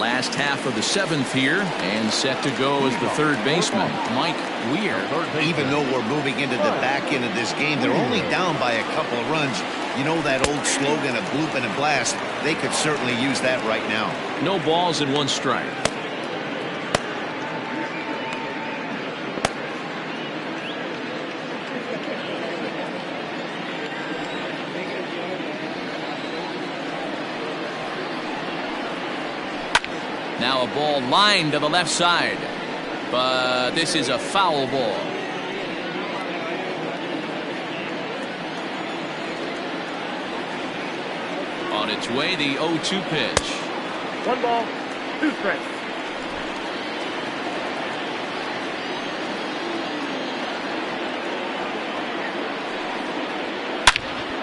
Speaker 1: Last half of the 7th here, and set to go as the third baseman, Mike Weir.
Speaker 2: Even though we're moving into the back end of this game, they're only down by a couple of runs. You know that old slogan of bloop and a blast? They could certainly use that right now.
Speaker 1: No balls and 1 strike. Now a ball lined to the left side, but this is a foul ball. On its way, the 0-2 pitch.
Speaker 3: 1 ball, 2 strikes.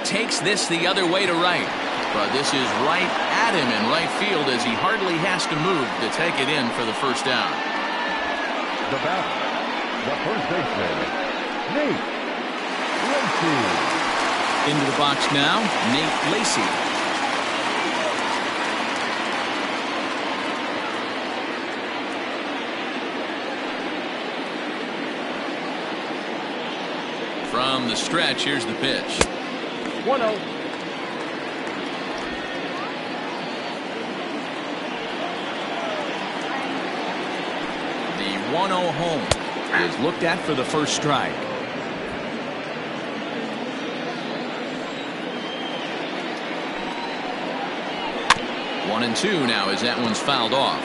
Speaker 1: Takes this the other way to right, but this is right at him in right field as he hardly has to move to take it in for the first down.
Speaker 5: The batter, the first baseman, Nate Lacey.
Speaker 1: Into the box now, Nate Lacey. From the stretch, here's the pitch.
Speaker 3: 1-0.
Speaker 1: The 1-0 home is looked at for the first strike. One and 2 now as that one's fouled off.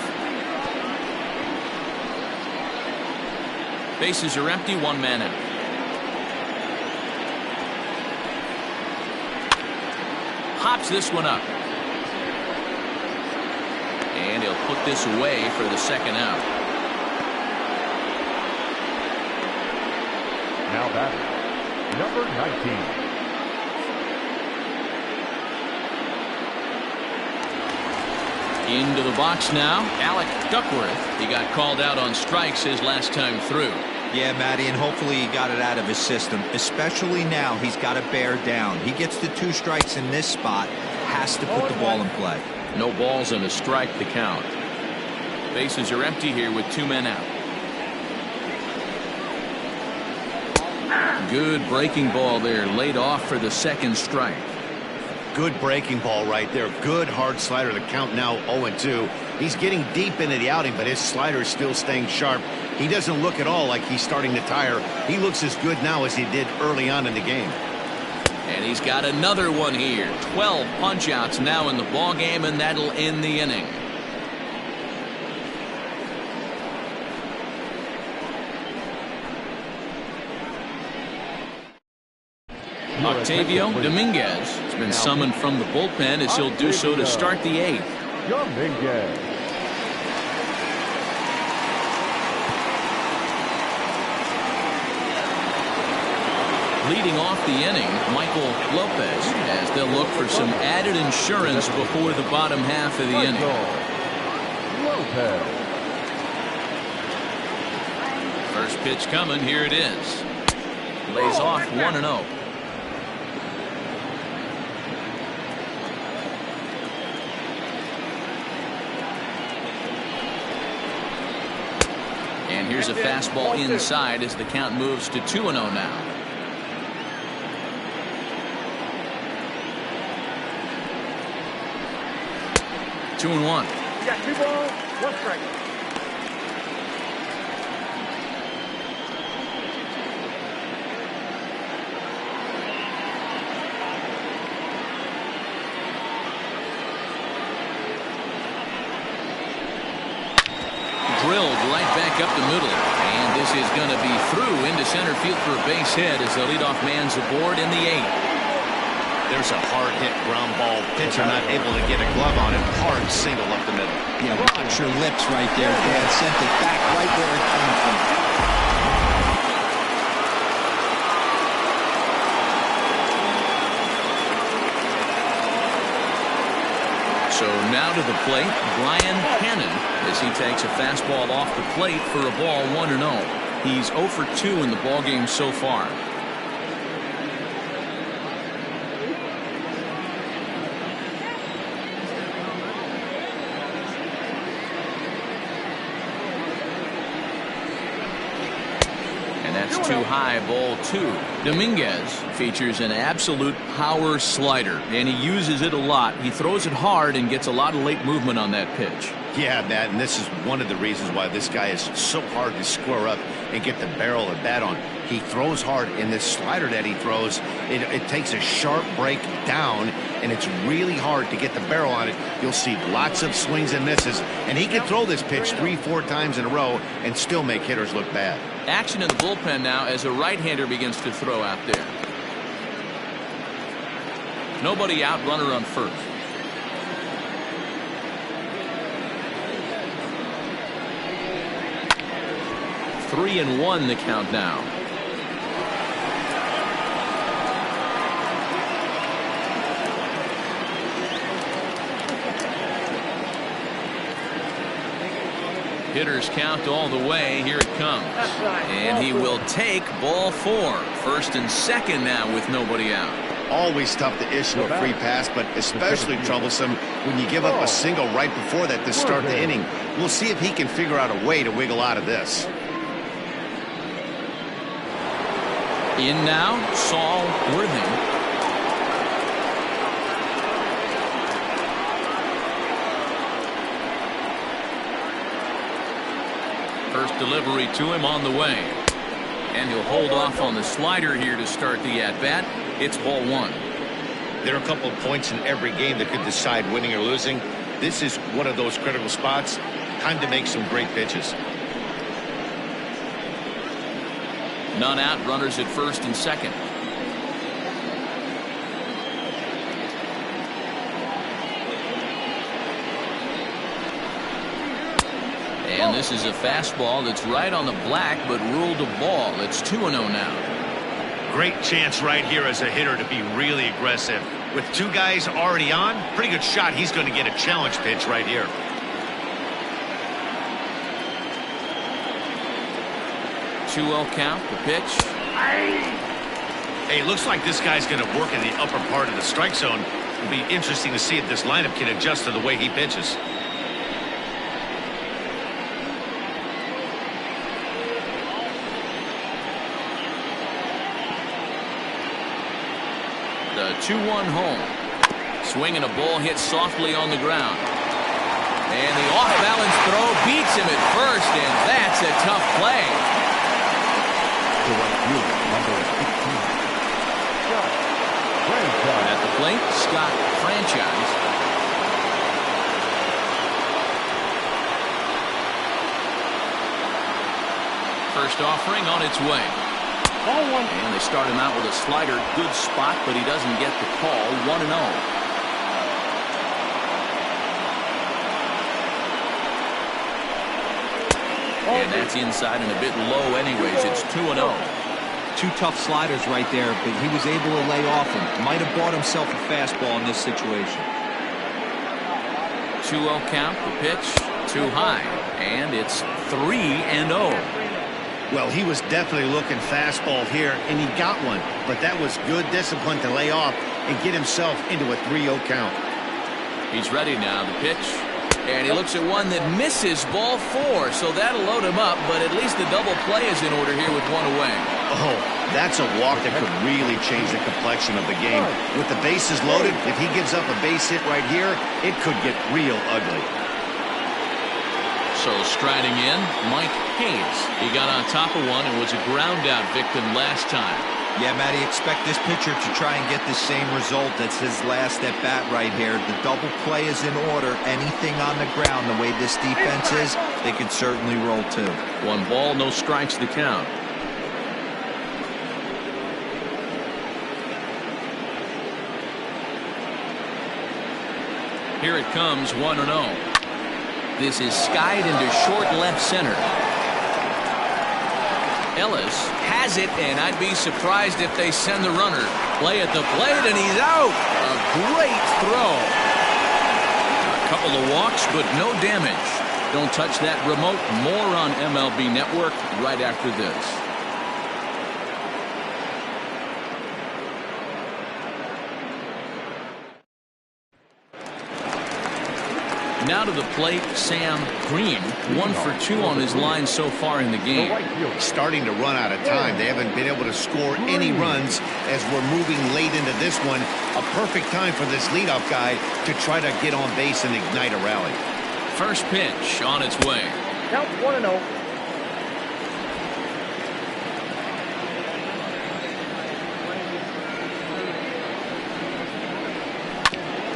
Speaker 1: Bases are empty, 1 man out. Hops this one up. And he'll put this away for the second out.
Speaker 5: Now batting, number 19.
Speaker 1: Into the box now, Alec Duckworth. He got called out on strikes his last time through.
Speaker 4: Yeah, Matty, and hopefully he got it out of his system, especially now he's got to bear down. He gets the 2 strikes in this spot, has to put the ball in play.
Speaker 1: No balls and a strike to count. Bases are empty here with 2 men out. Good breaking ball there, laid off for the 2nd strike.
Speaker 2: Good breaking ball right there. Good hard slider. The count now 0-2. He's getting deep into the outing, but his slider is still staying sharp. He doesn't look at all like he's starting to tire. He looks as good now as he did early on in the game.
Speaker 1: And he's got another one here. 12 punch-outs now in the ball game, and that'll end the inning. Octavio Dominguez has been summoned from the bullpen as he'll do so to start the 8th.
Speaker 5: Dominguez.
Speaker 1: Leading off the inning, Michael Lopez, as they'll look for some added insurance before the bottom half of the inning.
Speaker 5: Lopez.
Speaker 1: First pitch coming, here it is. Lays off 1-0. And here's a fastball inside as the count moves to 2-0 now. Two and one.
Speaker 3: You got 2 balls, 1 strike.
Speaker 1: Drilled right back up the middle, and this is going to be through into center field for a base hit as the leadoff man's aboard in the 8th.
Speaker 2: There's a hard hit ground ball. Pitcher not able to get a glove on it. Hard single up the middle.
Speaker 4: Yeah, watch your lips right there, Dad. Sent it back right where it came from.
Speaker 1: So now to the plate, Brian Hannon, as he takes a fastball off the plate for a ball 1-0. He's 0 for 2 in the ballgame so far. That's too high, ball 2. Dominguez features an absolute power slider, and he uses it a lot. He throws it hard and gets a lot of late movement on that pitch.
Speaker 2: Yeah, Matt, and this is one of the reasons why this guy is so hard to square up and get the barrel of bat on. He throws hard, and this slider that he throws, it takes a sharp break down, and it's really hard to get the barrel on it. You'll see lots of swings and misses, and he can throw this pitch 3-4 times in a row and still make hitters look bad.
Speaker 1: Action in the bullpen now as a right-hander begins to throw out there. Nobody out, runner on first. Three and one the count now. Hitters count all the way. Here it comes. And he will take ball 4. First and second now with nobody out.
Speaker 2: Always tough to issue a free pass, but especially troublesome when you give up a single right before that to start the inning. We'll see if he can figure out a way to wiggle out of this.
Speaker 1: In now, Saul Worthing. First delivery to him on the way. And he'll hold off on the slider here to start the at-bat. It's ball 1.
Speaker 2: There are a couple of points in every game that could decide winning or losing. This is one of those critical spots. Time to make some great pitches.
Speaker 1: None out, runners at first and second. And this is a fastball that's right on the black, but ruled a ball. It's 2-0 now.
Speaker 2: Great chance right here as a hitter to be really aggressive. With 2 guys already on, pretty good shot. He's going to get a challenge pitch right here.
Speaker 1: 2-0 count. The pitch.
Speaker 2: Hey, looks like this guy's going to work in the upper part of the strike zone. It'll be interesting to see if this lineup can adjust to the way he pitches.
Speaker 1: The 2-1 home. Swinging a ball hit softly on the ground. And the off-balance throw beats him at first, and that's a tough play.
Speaker 5: To right field, number 16. Scott Franchise.
Speaker 1: At the plate, Scott Franchise. First offering on its way.
Speaker 3: Ball one.
Speaker 1: And they start him out with a slider. Good spot, but he doesn't get the call. 1-0. And that's inside and a bit low anyways. It's 2-0.
Speaker 4: Two tough sliders right there, but he was able to lay off him. Might have bought himself a fastball in this situation.
Speaker 1: 2-0 count. The pitch too high, and it's 3-0.
Speaker 2: Well, he was definitely looking fastball here, and he got one. But that was good discipline to lay off and get himself into a 3-0 count.
Speaker 1: He's ready now. The pitch. And he looks at one that misses ball 4, so that'll load him up, but at least the double play is in order here with one away.
Speaker 2: Oh, that's a walk that could really change the complexion of the game. With the bases loaded, if he gives up a base hit right here, it could get real ugly.
Speaker 1: So striding in, Mike Hayes. He got on top of one and was a ground out victim last time.
Speaker 4: Yeah, Matty, expect this pitcher to try and get the same result. That's his last at bat right here. The double play is in order. Anything on the ground, the way this defense is, they can certainly roll too.
Speaker 1: 1 ball, no strikes the count. Here it comes, 1-0. This is skied into short left center. Ellis has it, and I'd be surprised if they send the runner. Play at the plate, and he's out. A great throw. A couple of walks, but no damage. Don't touch that remote. More on MLB Network right after this. Now to the plate, Sam Green. 1 for 2 on his line so far in the game.
Speaker 2: Starting to run out of time. They haven't been able to score any runs as we're moving late into this one. A perfect time for this leadoff guy to try to get on base and ignite a rally.
Speaker 1: First pitch on its way.
Speaker 3: Count 1-0.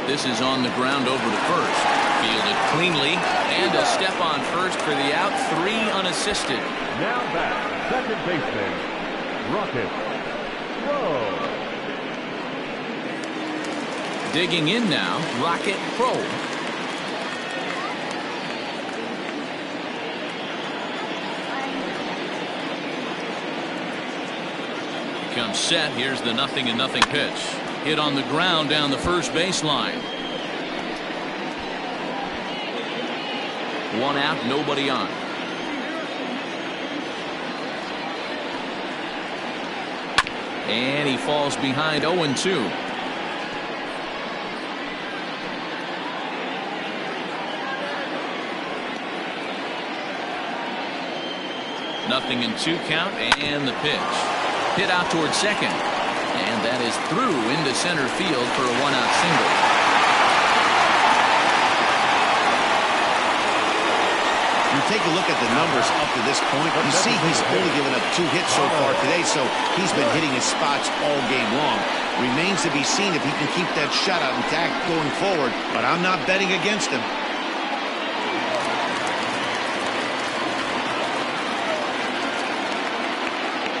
Speaker 1: This is on the ground over to first. Fielded cleanly, and a step on first for the out. 3 unassisted.
Speaker 5: Now back, second baseman, Rocket Pro.
Speaker 1: Digging in now, Rocket Pro. Comes set. Here's the 0-0 pitch. Hit on the ground down the first baseline. 1 out, nobody on. And he falls behind 0-2. Nothing in 2 count, and the pitch. Hit out towards second. And that is through into center field for a 1-out single.
Speaker 2: You take a look at the numbers up to this point. You see he's only given up 2 hits so far today, so he's been hitting his spots all game long. Remains to be seen if he can keep that shutout intact going forward, but I'm not betting against him.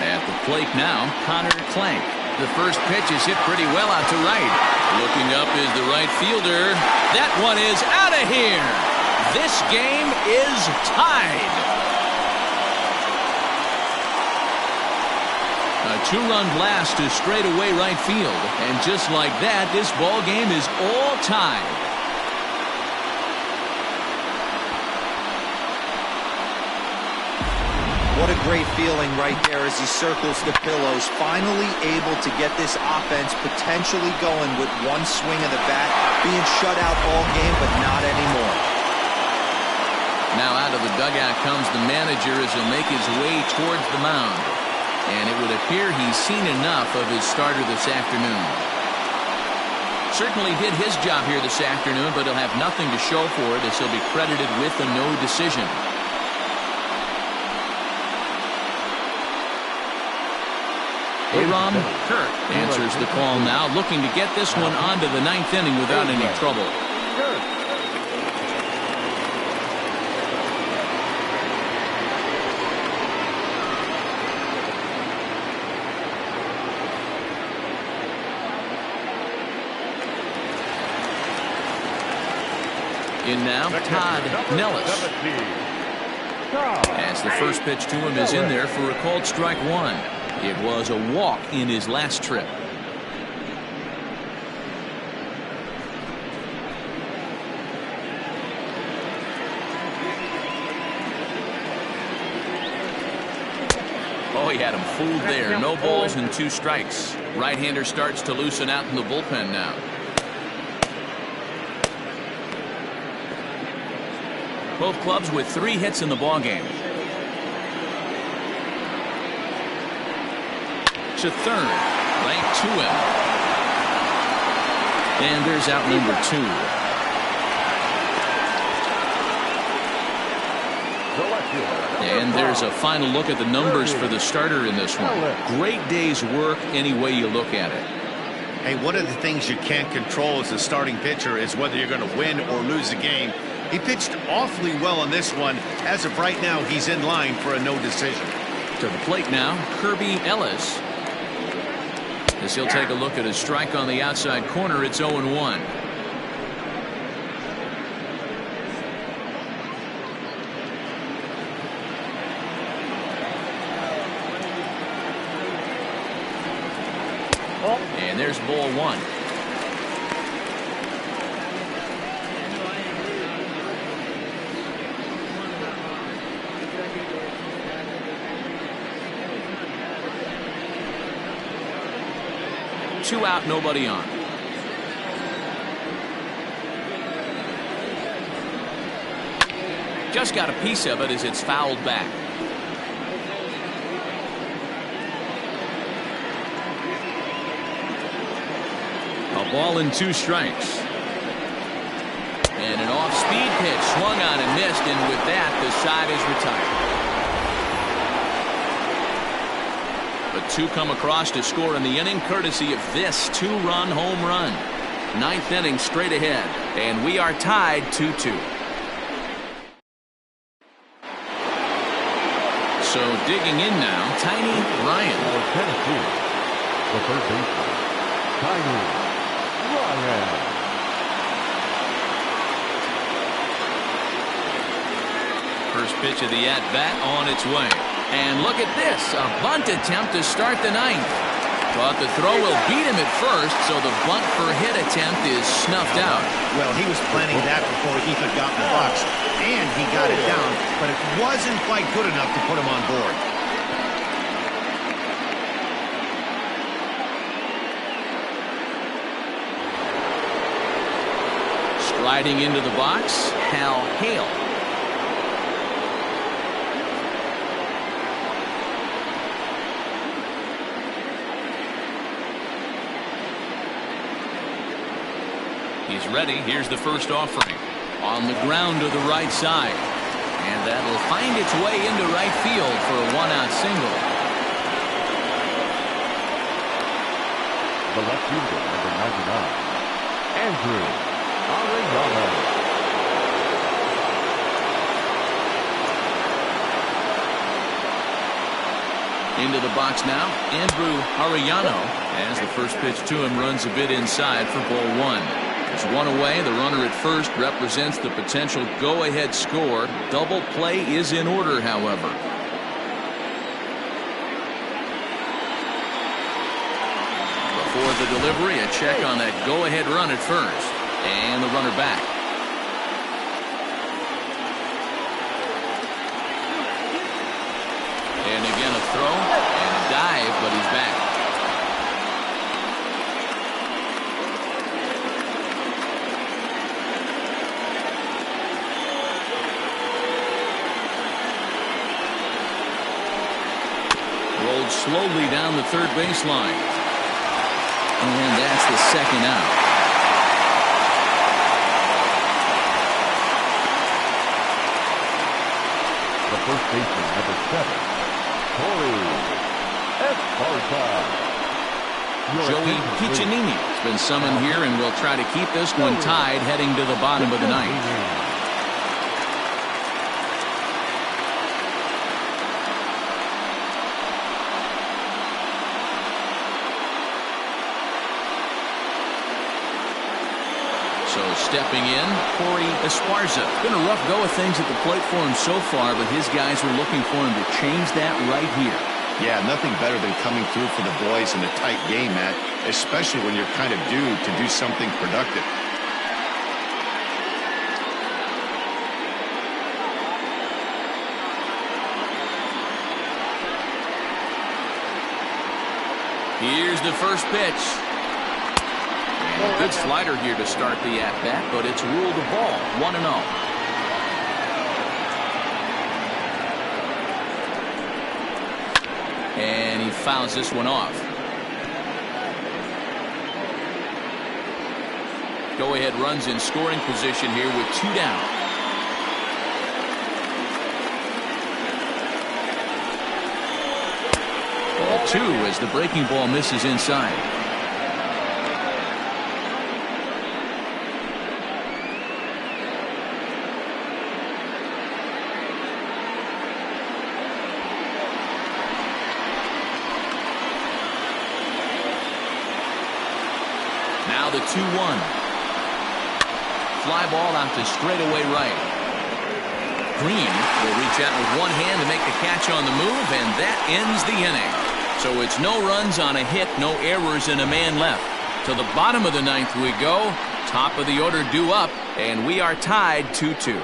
Speaker 1: At the plate now, Connor Clank. The first pitch is hit pretty well out to right. Looking up is the right fielder. That one is out of here. This game is tied. A 2-run blast to straightaway right field. And just like that, this ball game is all tied.
Speaker 4: What a great feeling right there as he circles the pillows, finally able to get this offense potentially going with one swing of the bat, being shut out all game, but not anymore.
Speaker 1: Now out of the dugout comes the manager as he'll make his way towards the mound. And it would appear he's seen enough of his starter this afternoon. Certainly did his job here this afternoon, but he'll have nothing to show for it as he'll be credited with a no decision. Aram Kirk answers the call now, looking to get this one onto the ninth inning without any trouble. In now, Todd Nellis. As the first pitch to him is in there for a called strike one. It was a walk in his last trip. Oh, he had him fooled there. No balls and 2 strikes. Right-hander starts to loosen out in the bullpen now. Both clubs with 3 hits in the ballgame. To third, right to him. And there's out number 2. And there's a final look at the numbers for the starter in this one. Great day's work any way you look at it.
Speaker 2: Hey, one of the things you can't control as a starting pitcher is whether you're going to win or lose a game. He pitched awfully well on this one. As of right now, he's in line for a no decision.
Speaker 1: To the plate now, Kirby Ellis. As he'll take a look at a strike on the outside corner, it's 0-1. And there's ball 1. Two out, nobody on. Just got a piece of it as it's fouled back. A ball and 2 strikes. And an off-speed pitch swung on and missed, and with that the side is retired. But 2 come across to score in the inning courtesy of this 2-run home run. 9th inning straight ahead, and we are tied 2-2. So digging in now, Tiny Ryan.
Speaker 5: For Tennessee, the third baseman, Tiny Ryan.
Speaker 1: First pitch of the at-bat on its way. And look at this, a bunt attempt to start the 9th. But the throw will beat him at first, so the bunt for hit attempt is snuffed out.
Speaker 2: Well, he was planning that before he even got in the box, and he got it down, but it wasn't quite good enough to put him on board.
Speaker 1: Striding into the box, Hal Hale. He's ready. Here's the first offering. On the ground to the right side. And that'll find its way into right field for a 1-out single.
Speaker 5: The left fielder, number 99, Andrew Arellano.
Speaker 1: Into the box now, Andrew Arellano, as the first pitch to him runs a bit inside for ball 1. There's 1 away. The runner at first represents the potential go-ahead score. Double play is in order, however. Before the delivery, a check on that go-ahead run at first. And the runner back. the throw and a dive, but he's back. Rolled slowly down the third baseline. And that's the second out.
Speaker 5: The first baseman, number 7, Corey Esparza.
Speaker 1: Joey Piccinini has been summoned here, and will try to keep this one tied heading to the bottom of the ninth. So stepping in, Corey Esparza. Been a rough go of things at the plate for him so far, but his guys are looking for him to change that right here.
Speaker 2: Yeah, nothing better than coming through for the boys in a tight game, Matt, especially when you're kind of due to do something productive.
Speaker 1: Here's the first pitch. And a good slider here to start the at-bat, but it's ruled a ball, 1-0. And he fouls this one off. Go-ahead runs in scoring position here with 2 down. Ball 2 as the breaking ball misses inside. Now the 2-1. Fly ball out to straightaway right. Green will reach out with one hand to make the catch on the move, and that ends the inning. So it's no runs on a hit, no errors, and a man left. To the bottom of the ninth we go. Top of the order due up, and we are tied 2-2.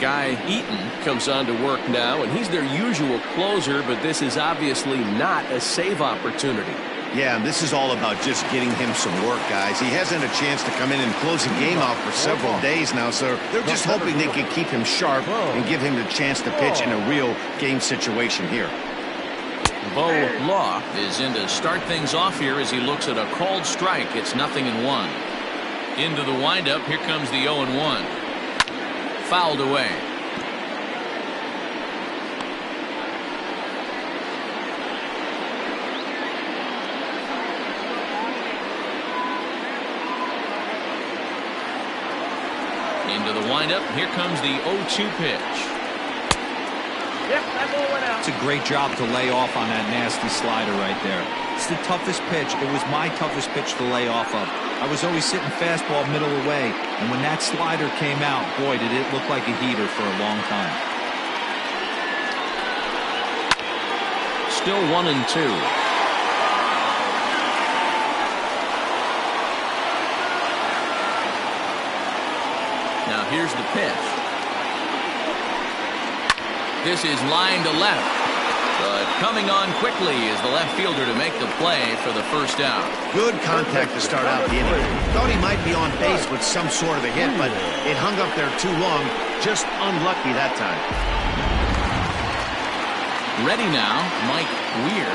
Speaker 1: Guy Eaton comes on to work now, and he's their usual closer, but this is obviously not a save opportunity.
Speaker 2: Yeah, and this is all about just getting him some work, guys. He hasn't a chance to come in and close the game out for several days now, so they're just hoping they can keep him sharp and give him the chance to pitch in a real game situation here.
Speaker 1: Bo Law is in to start things off here as he looks at a called strike. It's 0-1. Into the windup, here comes the 0-1. Fouled away. Into the windup, here comes the 0-2 pitch.
Speaker 3: Yep, that ball went out.
Speaker 4: It's a great job to lay off on that nasty slider right there. It's the toughest pitch. It was my toughest pitch to lay off of. I was always sitting fastball middle away, and when that slider came out, boy, did it look like a heater for a long time.
Speaker 1: Still 1-2. Now here's the pitch. This is line to left, but coming on quickly is the left fielder to make the play for the first out.
Speaker 2: Good contact to start out the inning. Thought he might be on base with some sort of a hit, but it hung up there too long. Just unlucky that time.
Speaker 1: Ready now, Mike Weir.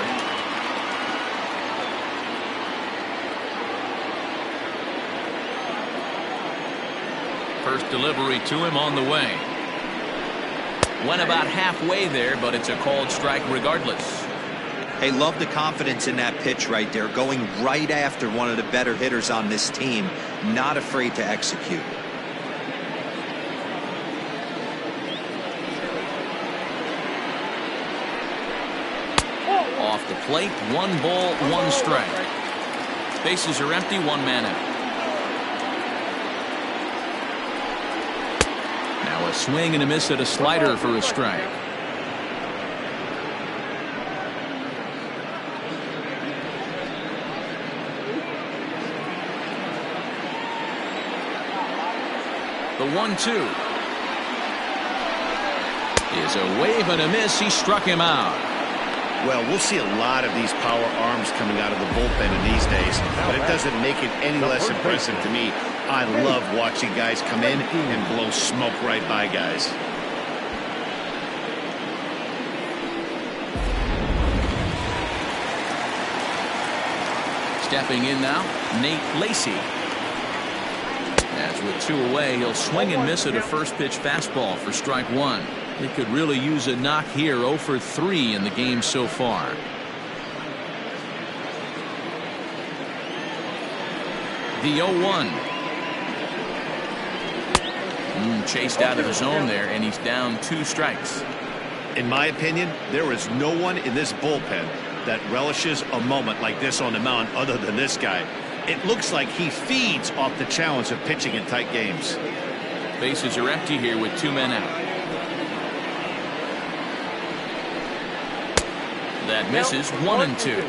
Speaker 1: First delivery to him on the way. Went about halfway there, but it's a called strike regardless.
Speaker 4: Hey, love the confidence in that pitch right there, going right after one of the better hitters on this team, not afraid to execute.
Speaker 1: Off the plate, 1 ball, 1 strike. Bases are empty, 1 man out. Now a swing and a miss at a slider for a strike. 1-2. Is a wave and a miss. He struck him out.
Speaker 2: Well, we'll see a lot of these power arms coming out of the bullpen in these days, but it doesn't make it any less impressive to me. I love watching guys come in and blow smoke right by guys.
Speaker 1: Stepping in now, Nate Lacy. As with 2 away, he'll swing and miss at a first pitch fastball for strike 1. He could really use a knock here. 0 for 3 in the game so far. The 0-1. Chased out of the zone there, and he's down 2 strikes.
Speaker 2: In my opinion, there is no one in this bullpen that relishes a moment like this on the mound other than this guy. It looks like he feeds off the challenge of pitching in tight games.
Speaker 1: Bases are empty here with 2 men out. That misses. 1-2.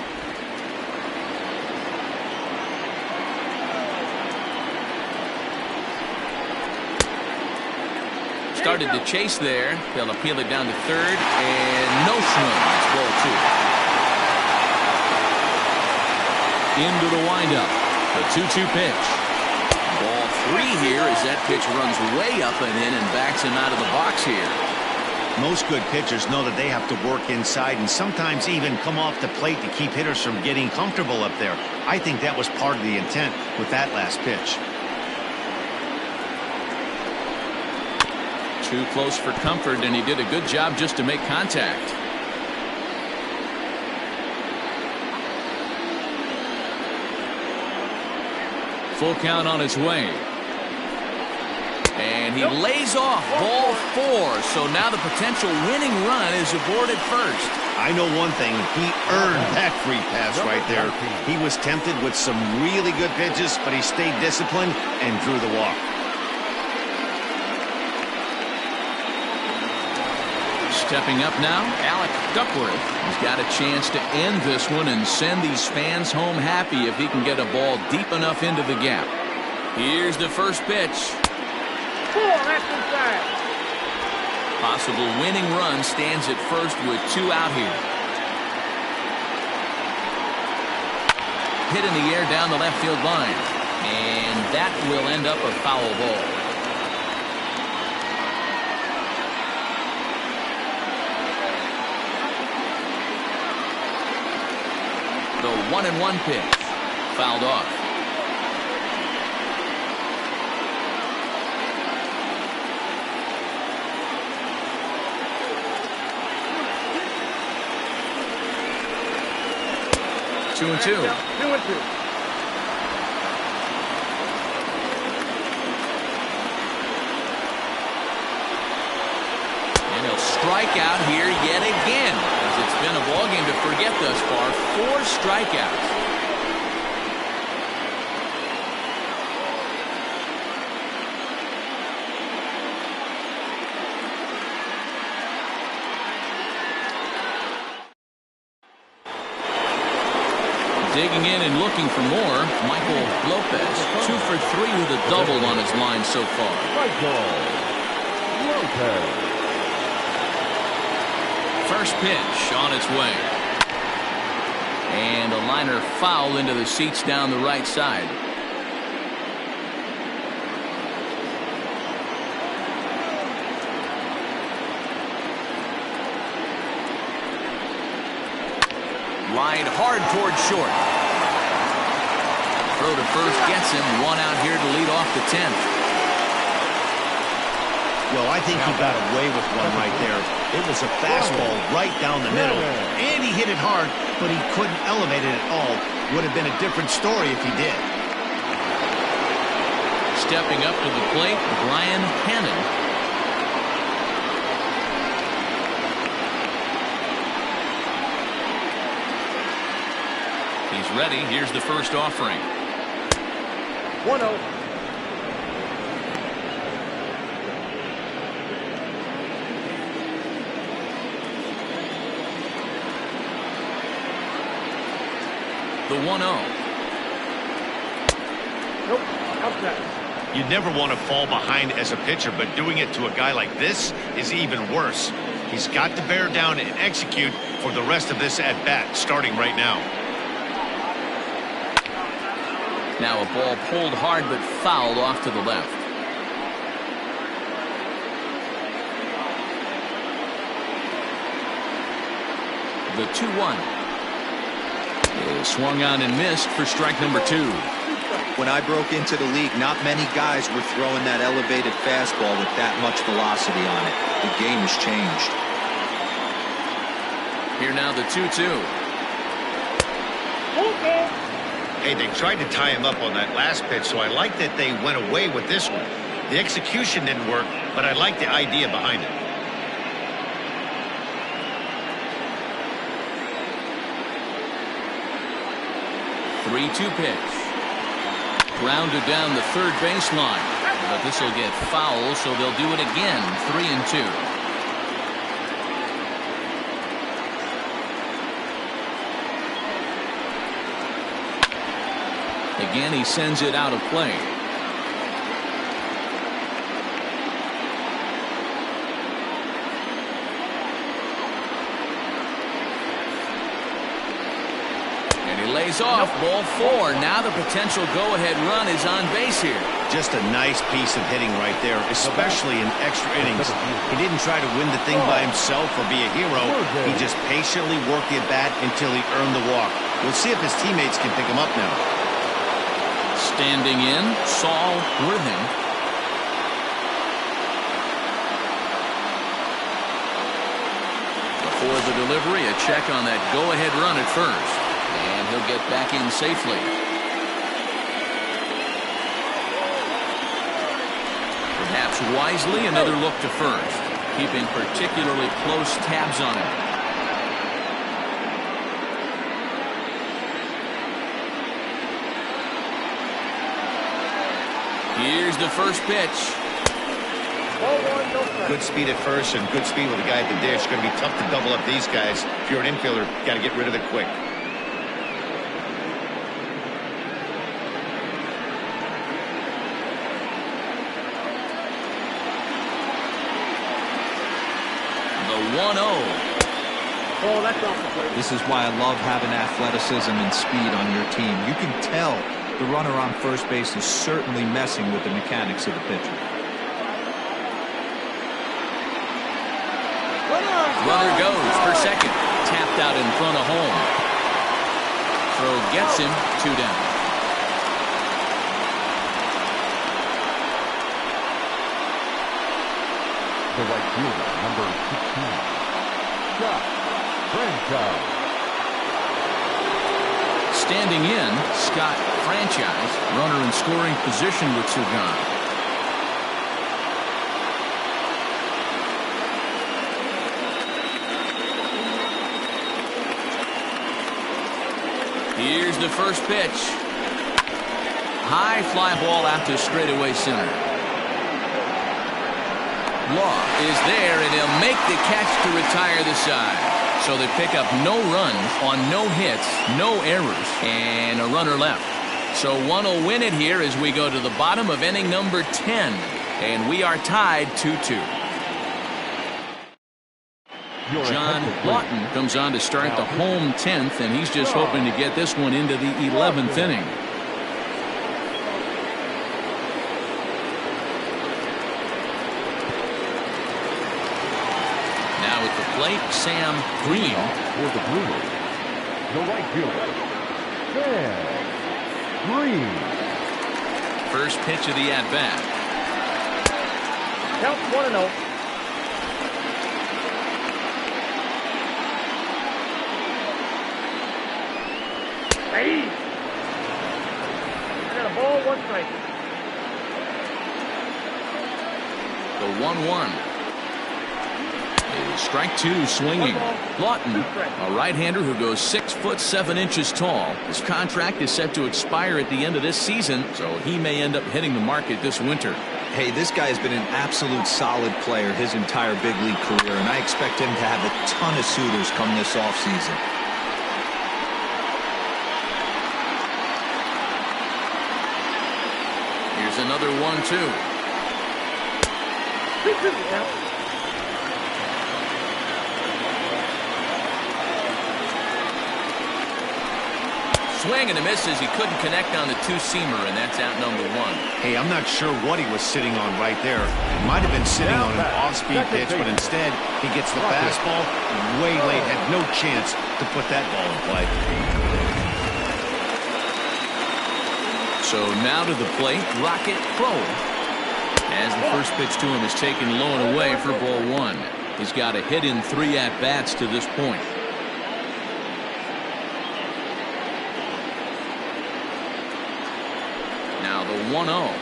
Speaker 1: Started to chase there. They'll appeal it down to third, and no swing. It's ball 2. Into the windup. The 2-2 pitch. Ball 3 here as that pitch runs way up and in and backs him out of the box here.
Speaker 2: Most good pitchers know that they have to work inside and sometimes even come off the plate to keep hitters from getting comfortable up there. I think that was part of the intent with that last pitch.
Speaker 1: Too close for comfort, and he did a good job just to make contact. Full count on his way. And he lays off ball 4. So now the potential winning run is aboard at first.
Speaker 2: I know one thing. He earned that free pass right there. He was tempted with some really good pitches, but he stayed disciplined and drew the walk.
Speaker 1: Stepping up now, Alec Duckworth. He's got a chance to end this one and send these fans home happy if he can get a ball deep enough into the gap. Here's the first pitch. Possible winning run stands at first with 2 out here. Hit in the air down the left field line. And that will end up a foul ball. The 1-1 pitch. Fouled off. Two and two. And he'll strike out here yet again, as it's been a ballgame to forget thus far. 4 strikeouts. Digging in and looking for more, Michael Lopez. 2 for 3 with a double on his line so far.
Speaker 5: Michael Lopez.
Speaker 1: First pitch on its way. And a liner foul into the seats down the right side. Line hard toward short. Throw to first gets him. 1 out here to lead off the 10th.
Speaker 2: Well, I think he got away with one right there. It was a fastball right down the middle, and he hit it hard, but he couldn't elevate it at all. Would have been a different story if he did.
Speaker 1: Stepping up to the plate, Brian Hannon. He's ready. Here's the first offering.
Speaker 3: 1-0.
Speaker 1: The 1-0.
Speaker 3: Nope. Outside.
Speaker 2: You'd never want to fall behind as a pitcher, but doing it to a guy like this is even worse. He's got to bear down and execute for the rest of this at-bat, starting right now.
Speaker 1: Now a ball pulled hard but fouled off to the left. The 2-1 is swung on and missed for strike number 2.
Speaker 4: When I broke into the league, not many guys were throwing that elevated fastball with that much velocity on it. The game has changed.
Speaker 1: Here now the 2-2.
Speaker 2: Hey, they tried to tie him up on that last pitch, so I like that they went away with this one. The execution didn't work, but I like the idea behind it.
Speaker 1: 3-2 pitch. Grounded down the third baseline. But this will get foul, so they'll do it again. 3-2. Again, he sends it out of play. Lays off. Ball 4. Now the potential go-ahead run is on base here.
Speaker 2: Just a nice piece of hitting right there, especially in extra innings. He didn't try to win the thing by himself or be a hero. He just patiently worked the at-bat until he earned the walk. We'll see if his teammates can pick him up now.
Speaker 1: Standing in, Saul Worthing. Before the delivery, a check on that go-ahead run at first. And he'll get back in safely. Perhaps wisely, another look to first, keeping particularly close tabs on him. Here's the first pitch.
Speaker 2: Good speed at first and good speed with the guy at the dish. Going to be tough to double up these guys. If you're an infielder, got to get rid of it quick.
Speaker 1: The 1-0.
Speaker 3: Oh, that's off the plate.
Speaker 4: This is why I love having athleticism and speed on your team. You can tell the runner on first base is certainly messing with the mechanics of the pitcher.
Speaker 1: Runner goes for second. Tapped out in front of home. Throw gets him. 2 down.
Speaker 5: The right fielder, number 16, Scott Franchise.
Speaker 1: Standing in, Scott Franchise. Runner in scoring position with 2 gone. Here's the first pitch. High fly ball out to straightaway center. Law is there, and he'll make the catch to retire the side. So they pick up no runs on no hits, no errors, and a runner left. So one will win it here as we go to the bottom of inning number 10. And we are tied 2-2. John Lawton comes on to start the home 10th, and he's just hoping to get this one into the 11th inning. Now at the plate, Sam Green.
Speaker 5: For the Bruisers, the right fielder, Sam Green.
Speaker 1: First pitch of the at-bat.
Speaker 3: Count 1-0. Hey! I got a ball, 1 strike.
Speaker 1: The 1-1. Is strike 2 swinging. Lawton, a right-hander who goes 6'7" tall. His contract is set to expire at the end of this season, so he may end up hitting the market this winter.
Speaker 4: Hey, this guy has been an absolute solid player his entire big league career, and I expect him to have a ton of suitors come this offseason.
Speaker 1: Here's There's another 1-2. Swing and a miss as he couldn't connect on the two-seamer, and that's out number 1.
Speaker 2: Hey, I'm not sure what he was sitting on right there. He might have been sitting on an off-speed pitch, but instead he gets the fastball way late, had no chance to put that ball in play.
Speaker 1: So now to the plate, Rocket Crow. As the first pitch to him is taken low and away for ball 1. He's got a hit in 3 at-bats to this point. Now the 1-0.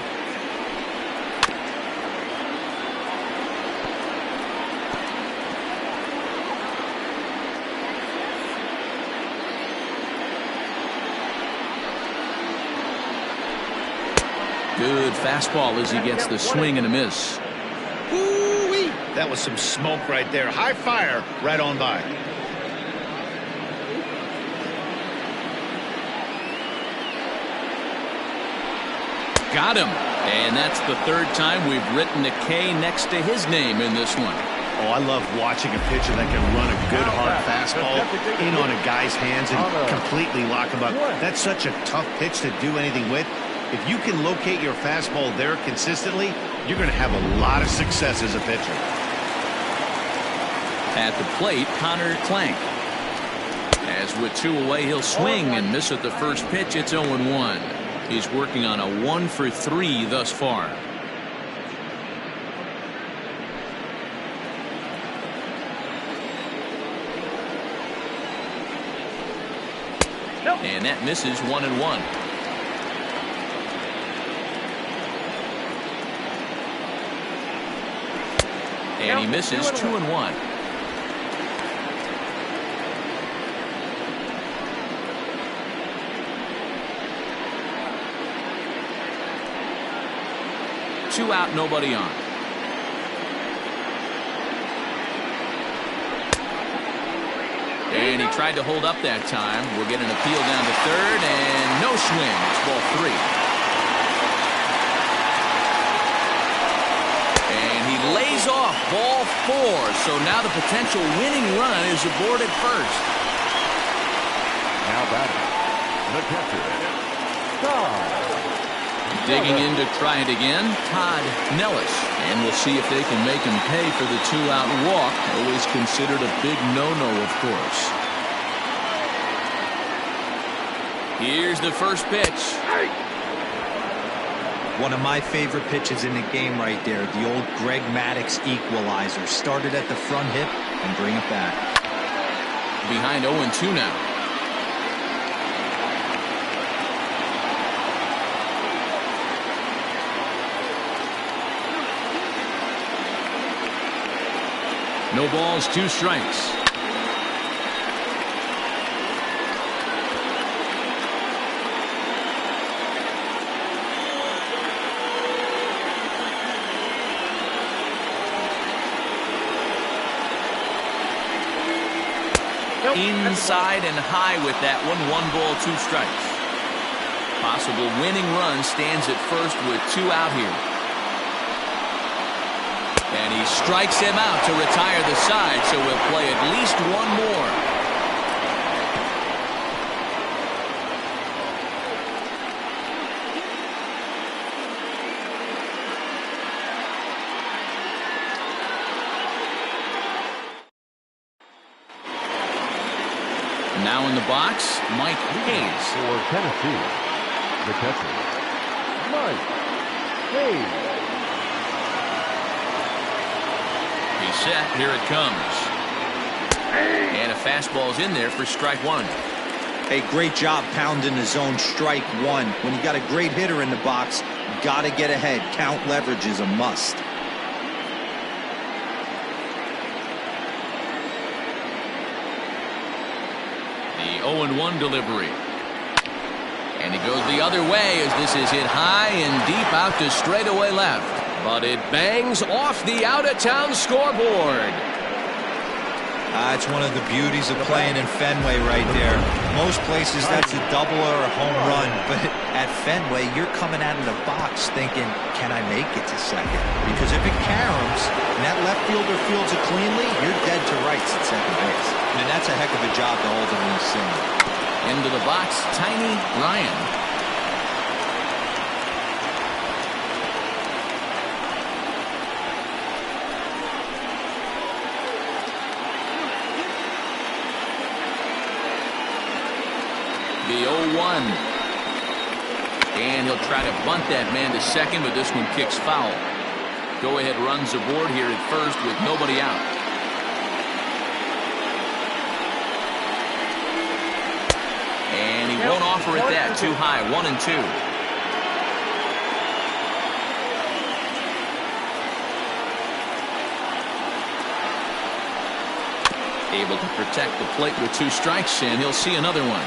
Speaker 1: Good fastball as he gets the swing and a miss.
Speaker 2: Ooh-wee. That was some smoke right there. High fire right on by.
Speaker 1: Got him. And that's the 3rd time we've written a K next to his name in this one.
Speaker 2: Oh, I love watching a pitcher that can run a good hard fastball in on a guy's hands and completely lock him up. That's such a tough pitch to do anything with. If you can locate your fastball there consistently, you're going to have a lot of success as a pitcher.
Speaker 1: At the plate, Connor Clank. As with 2 away, he'll swing and miss at the first pitch. It's 0-1. He's working on a 1 for 3 thus far. And that misses 1-1. And he misses 2-1. Two out, nobody on. And he tried to hold up that time. We'll get an appeal down to 3rd, and no swing. It's ball 3. And he lays off ball 4. So now the potential winning run is aboard at first.
Speaker 5: Now batting, the catcher, Todd.
Speaker 1: Digging in to try it again, Todd Nellis. And we'll see if they can make him pay for the 2-out walk. Always considered a big no-no, of course. Here's the first pitch.
Speaker 4: One of my favorite pitches in the game right there. The old Greg Maddux equalizer. Started at the front hip and bring it back.
Speaker 1: Behind 0-2 now. No balls, 2 strikes. Inside and high with that one. 1 ball, 2 strikes. Possible winning run stands at first with 2 out here. And he strikes him out to retire the side, so we'll play at least 1 more. Now in the box, Mike Hayes.
Speaker 5: For Tennessee, the catcher, Mike Hayes.
Speaker 1: He's set. Here it comes. And a fastball's in there for strike 1.
Speaker 4: Hey, great job pounding the zone. Strike 1. When you got a great hitter in the box, got to get ahead. Count leverage is a must.
Speaker 1: The 0-1 delivery. And he goes the other way as this is hit high and deep out to straightaway left. But it bangs off the out-of-town scoreboard.
Speaker 4: It's one of the beauties of playing in Fenway right there. Most places that's a double or a home run, but at Fenway you're coming out of the box thinking, can I make it to second? Because if it caroms and that left fielder fields it cleanly, you're dead to rights at second base. And that's a heck of a job to hold him in the single.
Speaker 1: Into the box, Tiny Ryan. The 0-1. And he'll try to bunt that man to second, but this one kicks foul. Go ahead runs aboard here at first with nobody out. And he won't offer it that. Too high. 1-2. Able to protect the plate with 2 strikes, and he'll see another one.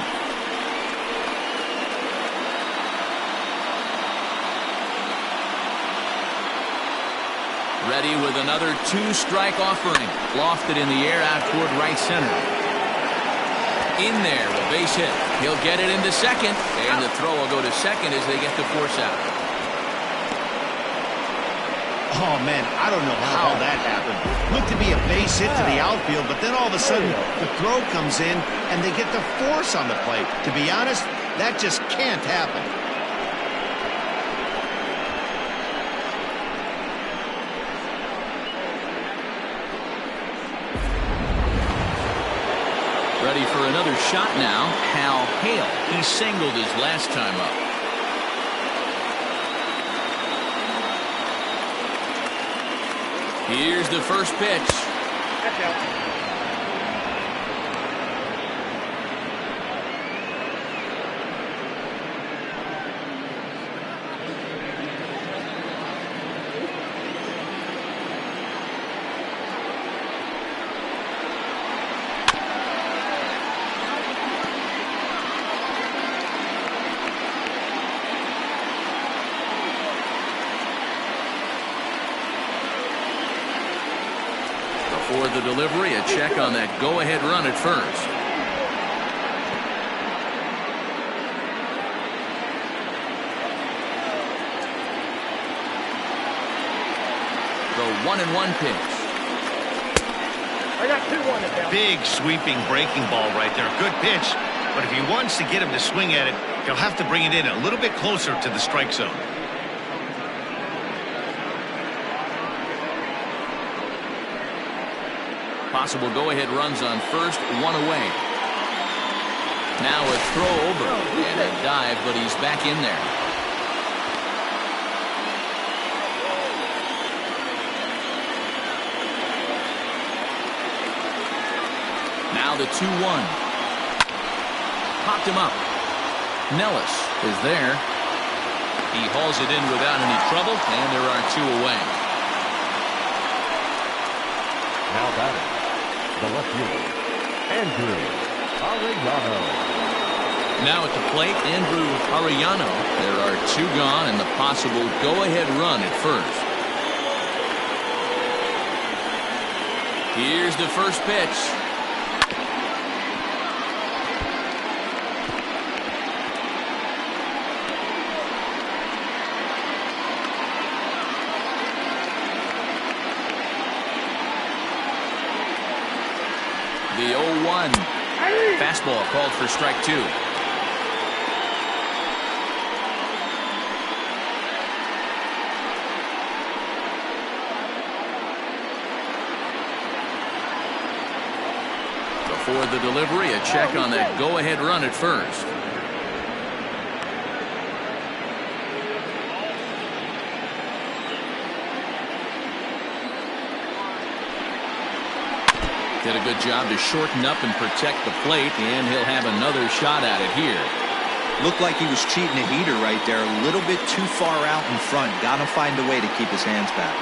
Speaker 1: Ready with another 2-strike offering. Lofted in the air out toward right center. In there, a base hit. He'll get it into second, and the throw will go to second as they get the force out.
Speaker 2: Oh, man, I don't know how that happened. Looked to be a base hit to the outfield, but then all of a sudden the throw comes in and they get the force on the plate. To be honest, that just can't happen.
Speaker 1: Ready for another shot now. Hal Hale. He singled his last time up. Here's the first pitch.
Speaker 3: That's out.
Speaker 1: For the delivery, a check on that go-ahead run at first. The 1-1 pitch.
Speaker 3: I got 2-1 at that.
Speaker 2: Big sweeping breaking ball right there. Good pitch. But if he wants to get him to swing at it, he'll have to bring it in a little bit closer to the strike zone.
Speaker 1: Possible go-ahead runs on first, 1 away. Now a throw over and a dive, but he's back in there. Now the 2-1. Popped him up. Nellis is there. He hauls it in without any trouble, and there are 2 away.
Speaker 5: Now batting, the left fielder, Andrew Arellano.
Speaker 1: Now at the plate, Andrew Arellano. There are 2 gone and the possible go-ahead run at first. Here's the first pitch. The 0-1. Fastball called for strike 2. Before the delivery, a check on that go-ahead run at first. Did a good job to shorten up and protect the plate, and he'll have another shot at it here.
Speaker 4: Looked like he was cheating a heater right there. A little bit too far out in front. Got to find a way to keep his hands back.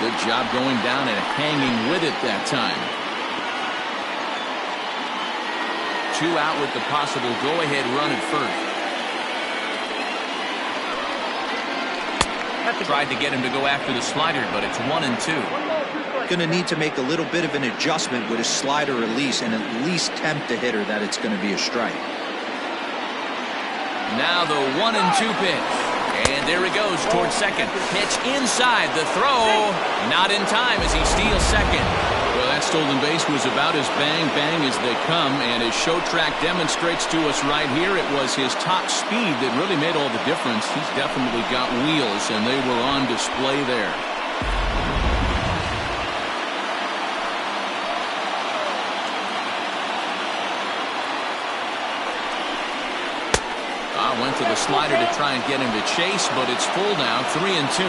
Speaker 1: Good job going down and hanging with it that time. 2 out with the possible go-ahead run at first. Tried to get him to go after the slider, but it's 1-2.
Speaker 4: going to need to make a little bit of an adjustment with his slider release and at least tempt the hitter that it's going to be a strike.
Speaker 1: Now the 1-2 pitch. And there he goes towards second. Pitch inside. The throw. Not in time as he steals second. Well, that stolen base was about as bang-bang as they come. And as Show Track demonstrates to us right here, it was his top speed that really made all the difference. He's definitely got wheels, and they were on display there. Went to the slider to try and get him to chase, but it's full now, 3-2.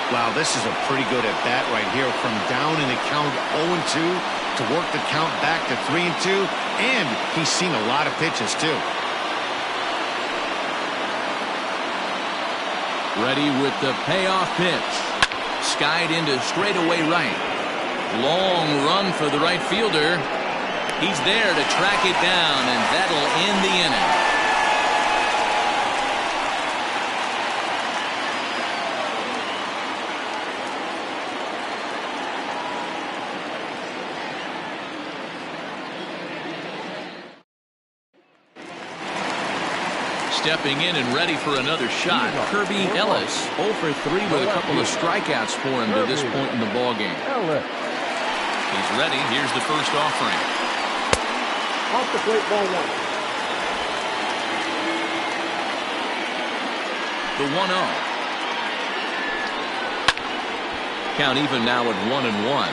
Speaker 2: Wow, this is a pretty good at bat right here. From down in the count 0-2 to work the count back to 3-2, and he's seen a lot of pitches too.
Speaker 1: Ready with the payoff pitch. Skied into straightaway right. Long run for the right fielder. He's there to track it down, and that'll end the inning. Stepping in and ready for another shot, Kirby Ellis, 0 for 3 with a couple of strikeouts for him to this point in the ballgame. He's ready. Here's the first offering.
Speaker 3: Off the plate, ball 1.
Speaker 1: The 1-0. Count even now at 1-1.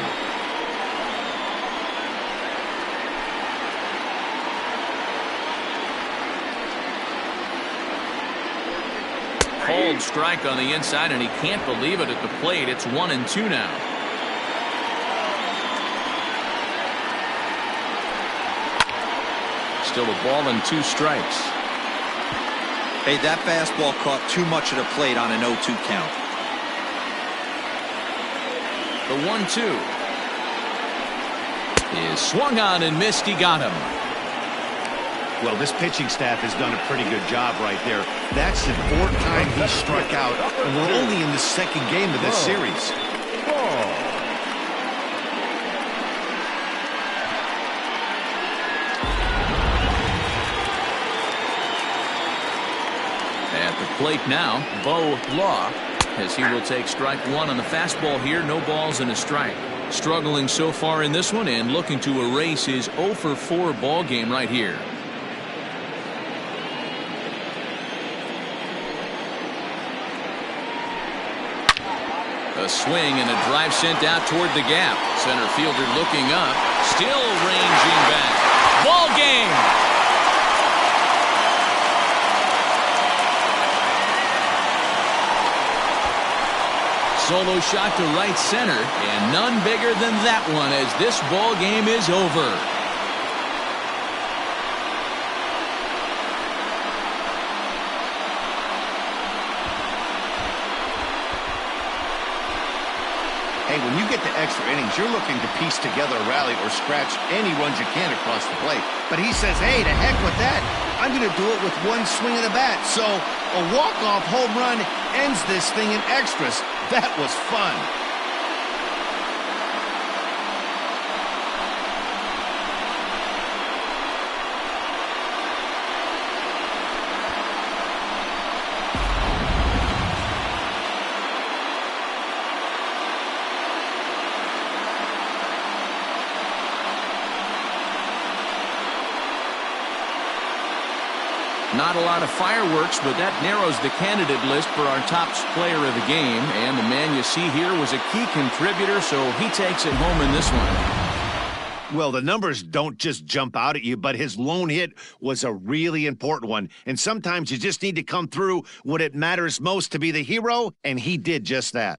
Speaker 1: Cold strike on the inside, and he can't believe it at the plate. It's 1-2 now. Still a ball and 2 strikes.
Speaker 4: Hey, that fastball caught too much of the plate on an 0-2 count.
Speaker 1: The 1-2 is swung on and missed. He got him.
Speaker 2: Well, this pitching staff has done a pretty good job right there. That's the 4th time he struck out, and we're only in the 2nd game of this series.
Speaker 1: At the plate now, Bo Law, as he will take strike 1 on the fastball here. No balls and a strike. Struggling so far in this one and looking to erase his 0 for 4 ball game right here. A swing and a drive sent out toward the gap. Center fielder looking up, still ranging back. Ball game. Solo shot to right center, and none bigger than that one as this ball game is over.
Speaker 2: Hey, when you get to extra innings, you're looking to piece together a rally or scratch any runs you can across the plate. But he says, hey, to heck with that. I'm going to do it with 1 swing of the bat. So a walk-off home run ends this thing in extras. That was fun.
Speaker 1: Not a lot of fireworks, but that narrows the candidate list for our top player of the game. And the man you see here was a key contributor, so he takes it home in this one.
Speaker 2: Well, the numbers don't just jump out at you, but his lone hit was a really important one. And sometimes you just need to come through when it matters most to be the hero, and he did just that.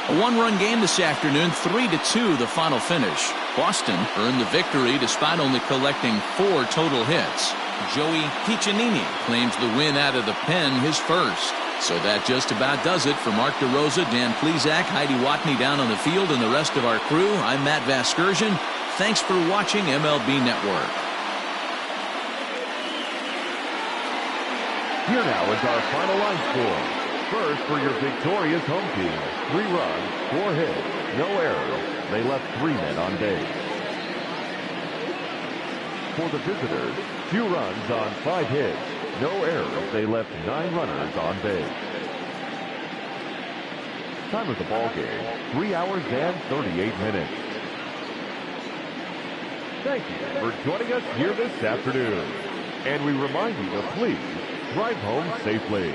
Speaker 1: A 1-run game this afternoon, 3-2 the final finish. Boston earned the victory despite only collecting 4 total hits. Joey Piccinini claims the win out of the pen, his first. So that just about does it. For Mark DeRosa, Dan Plesac, Heidi Watney down on the field, and the rest of our crew, I'm Matt Vasgersian. Thanks for watching MLB Network.
Speaker 5: Here now is our final line score. First, for your victorious home team, 3 runs, 4 hits, no errors. They left 3 men on base. For the visitors, 2 runs on 5 hits, no errors. They left 9 runners on base. Time of the ball game, 3 hours and 38 minutes. Thank you for joining us here this afternoon. And we remind you to please drive home safely.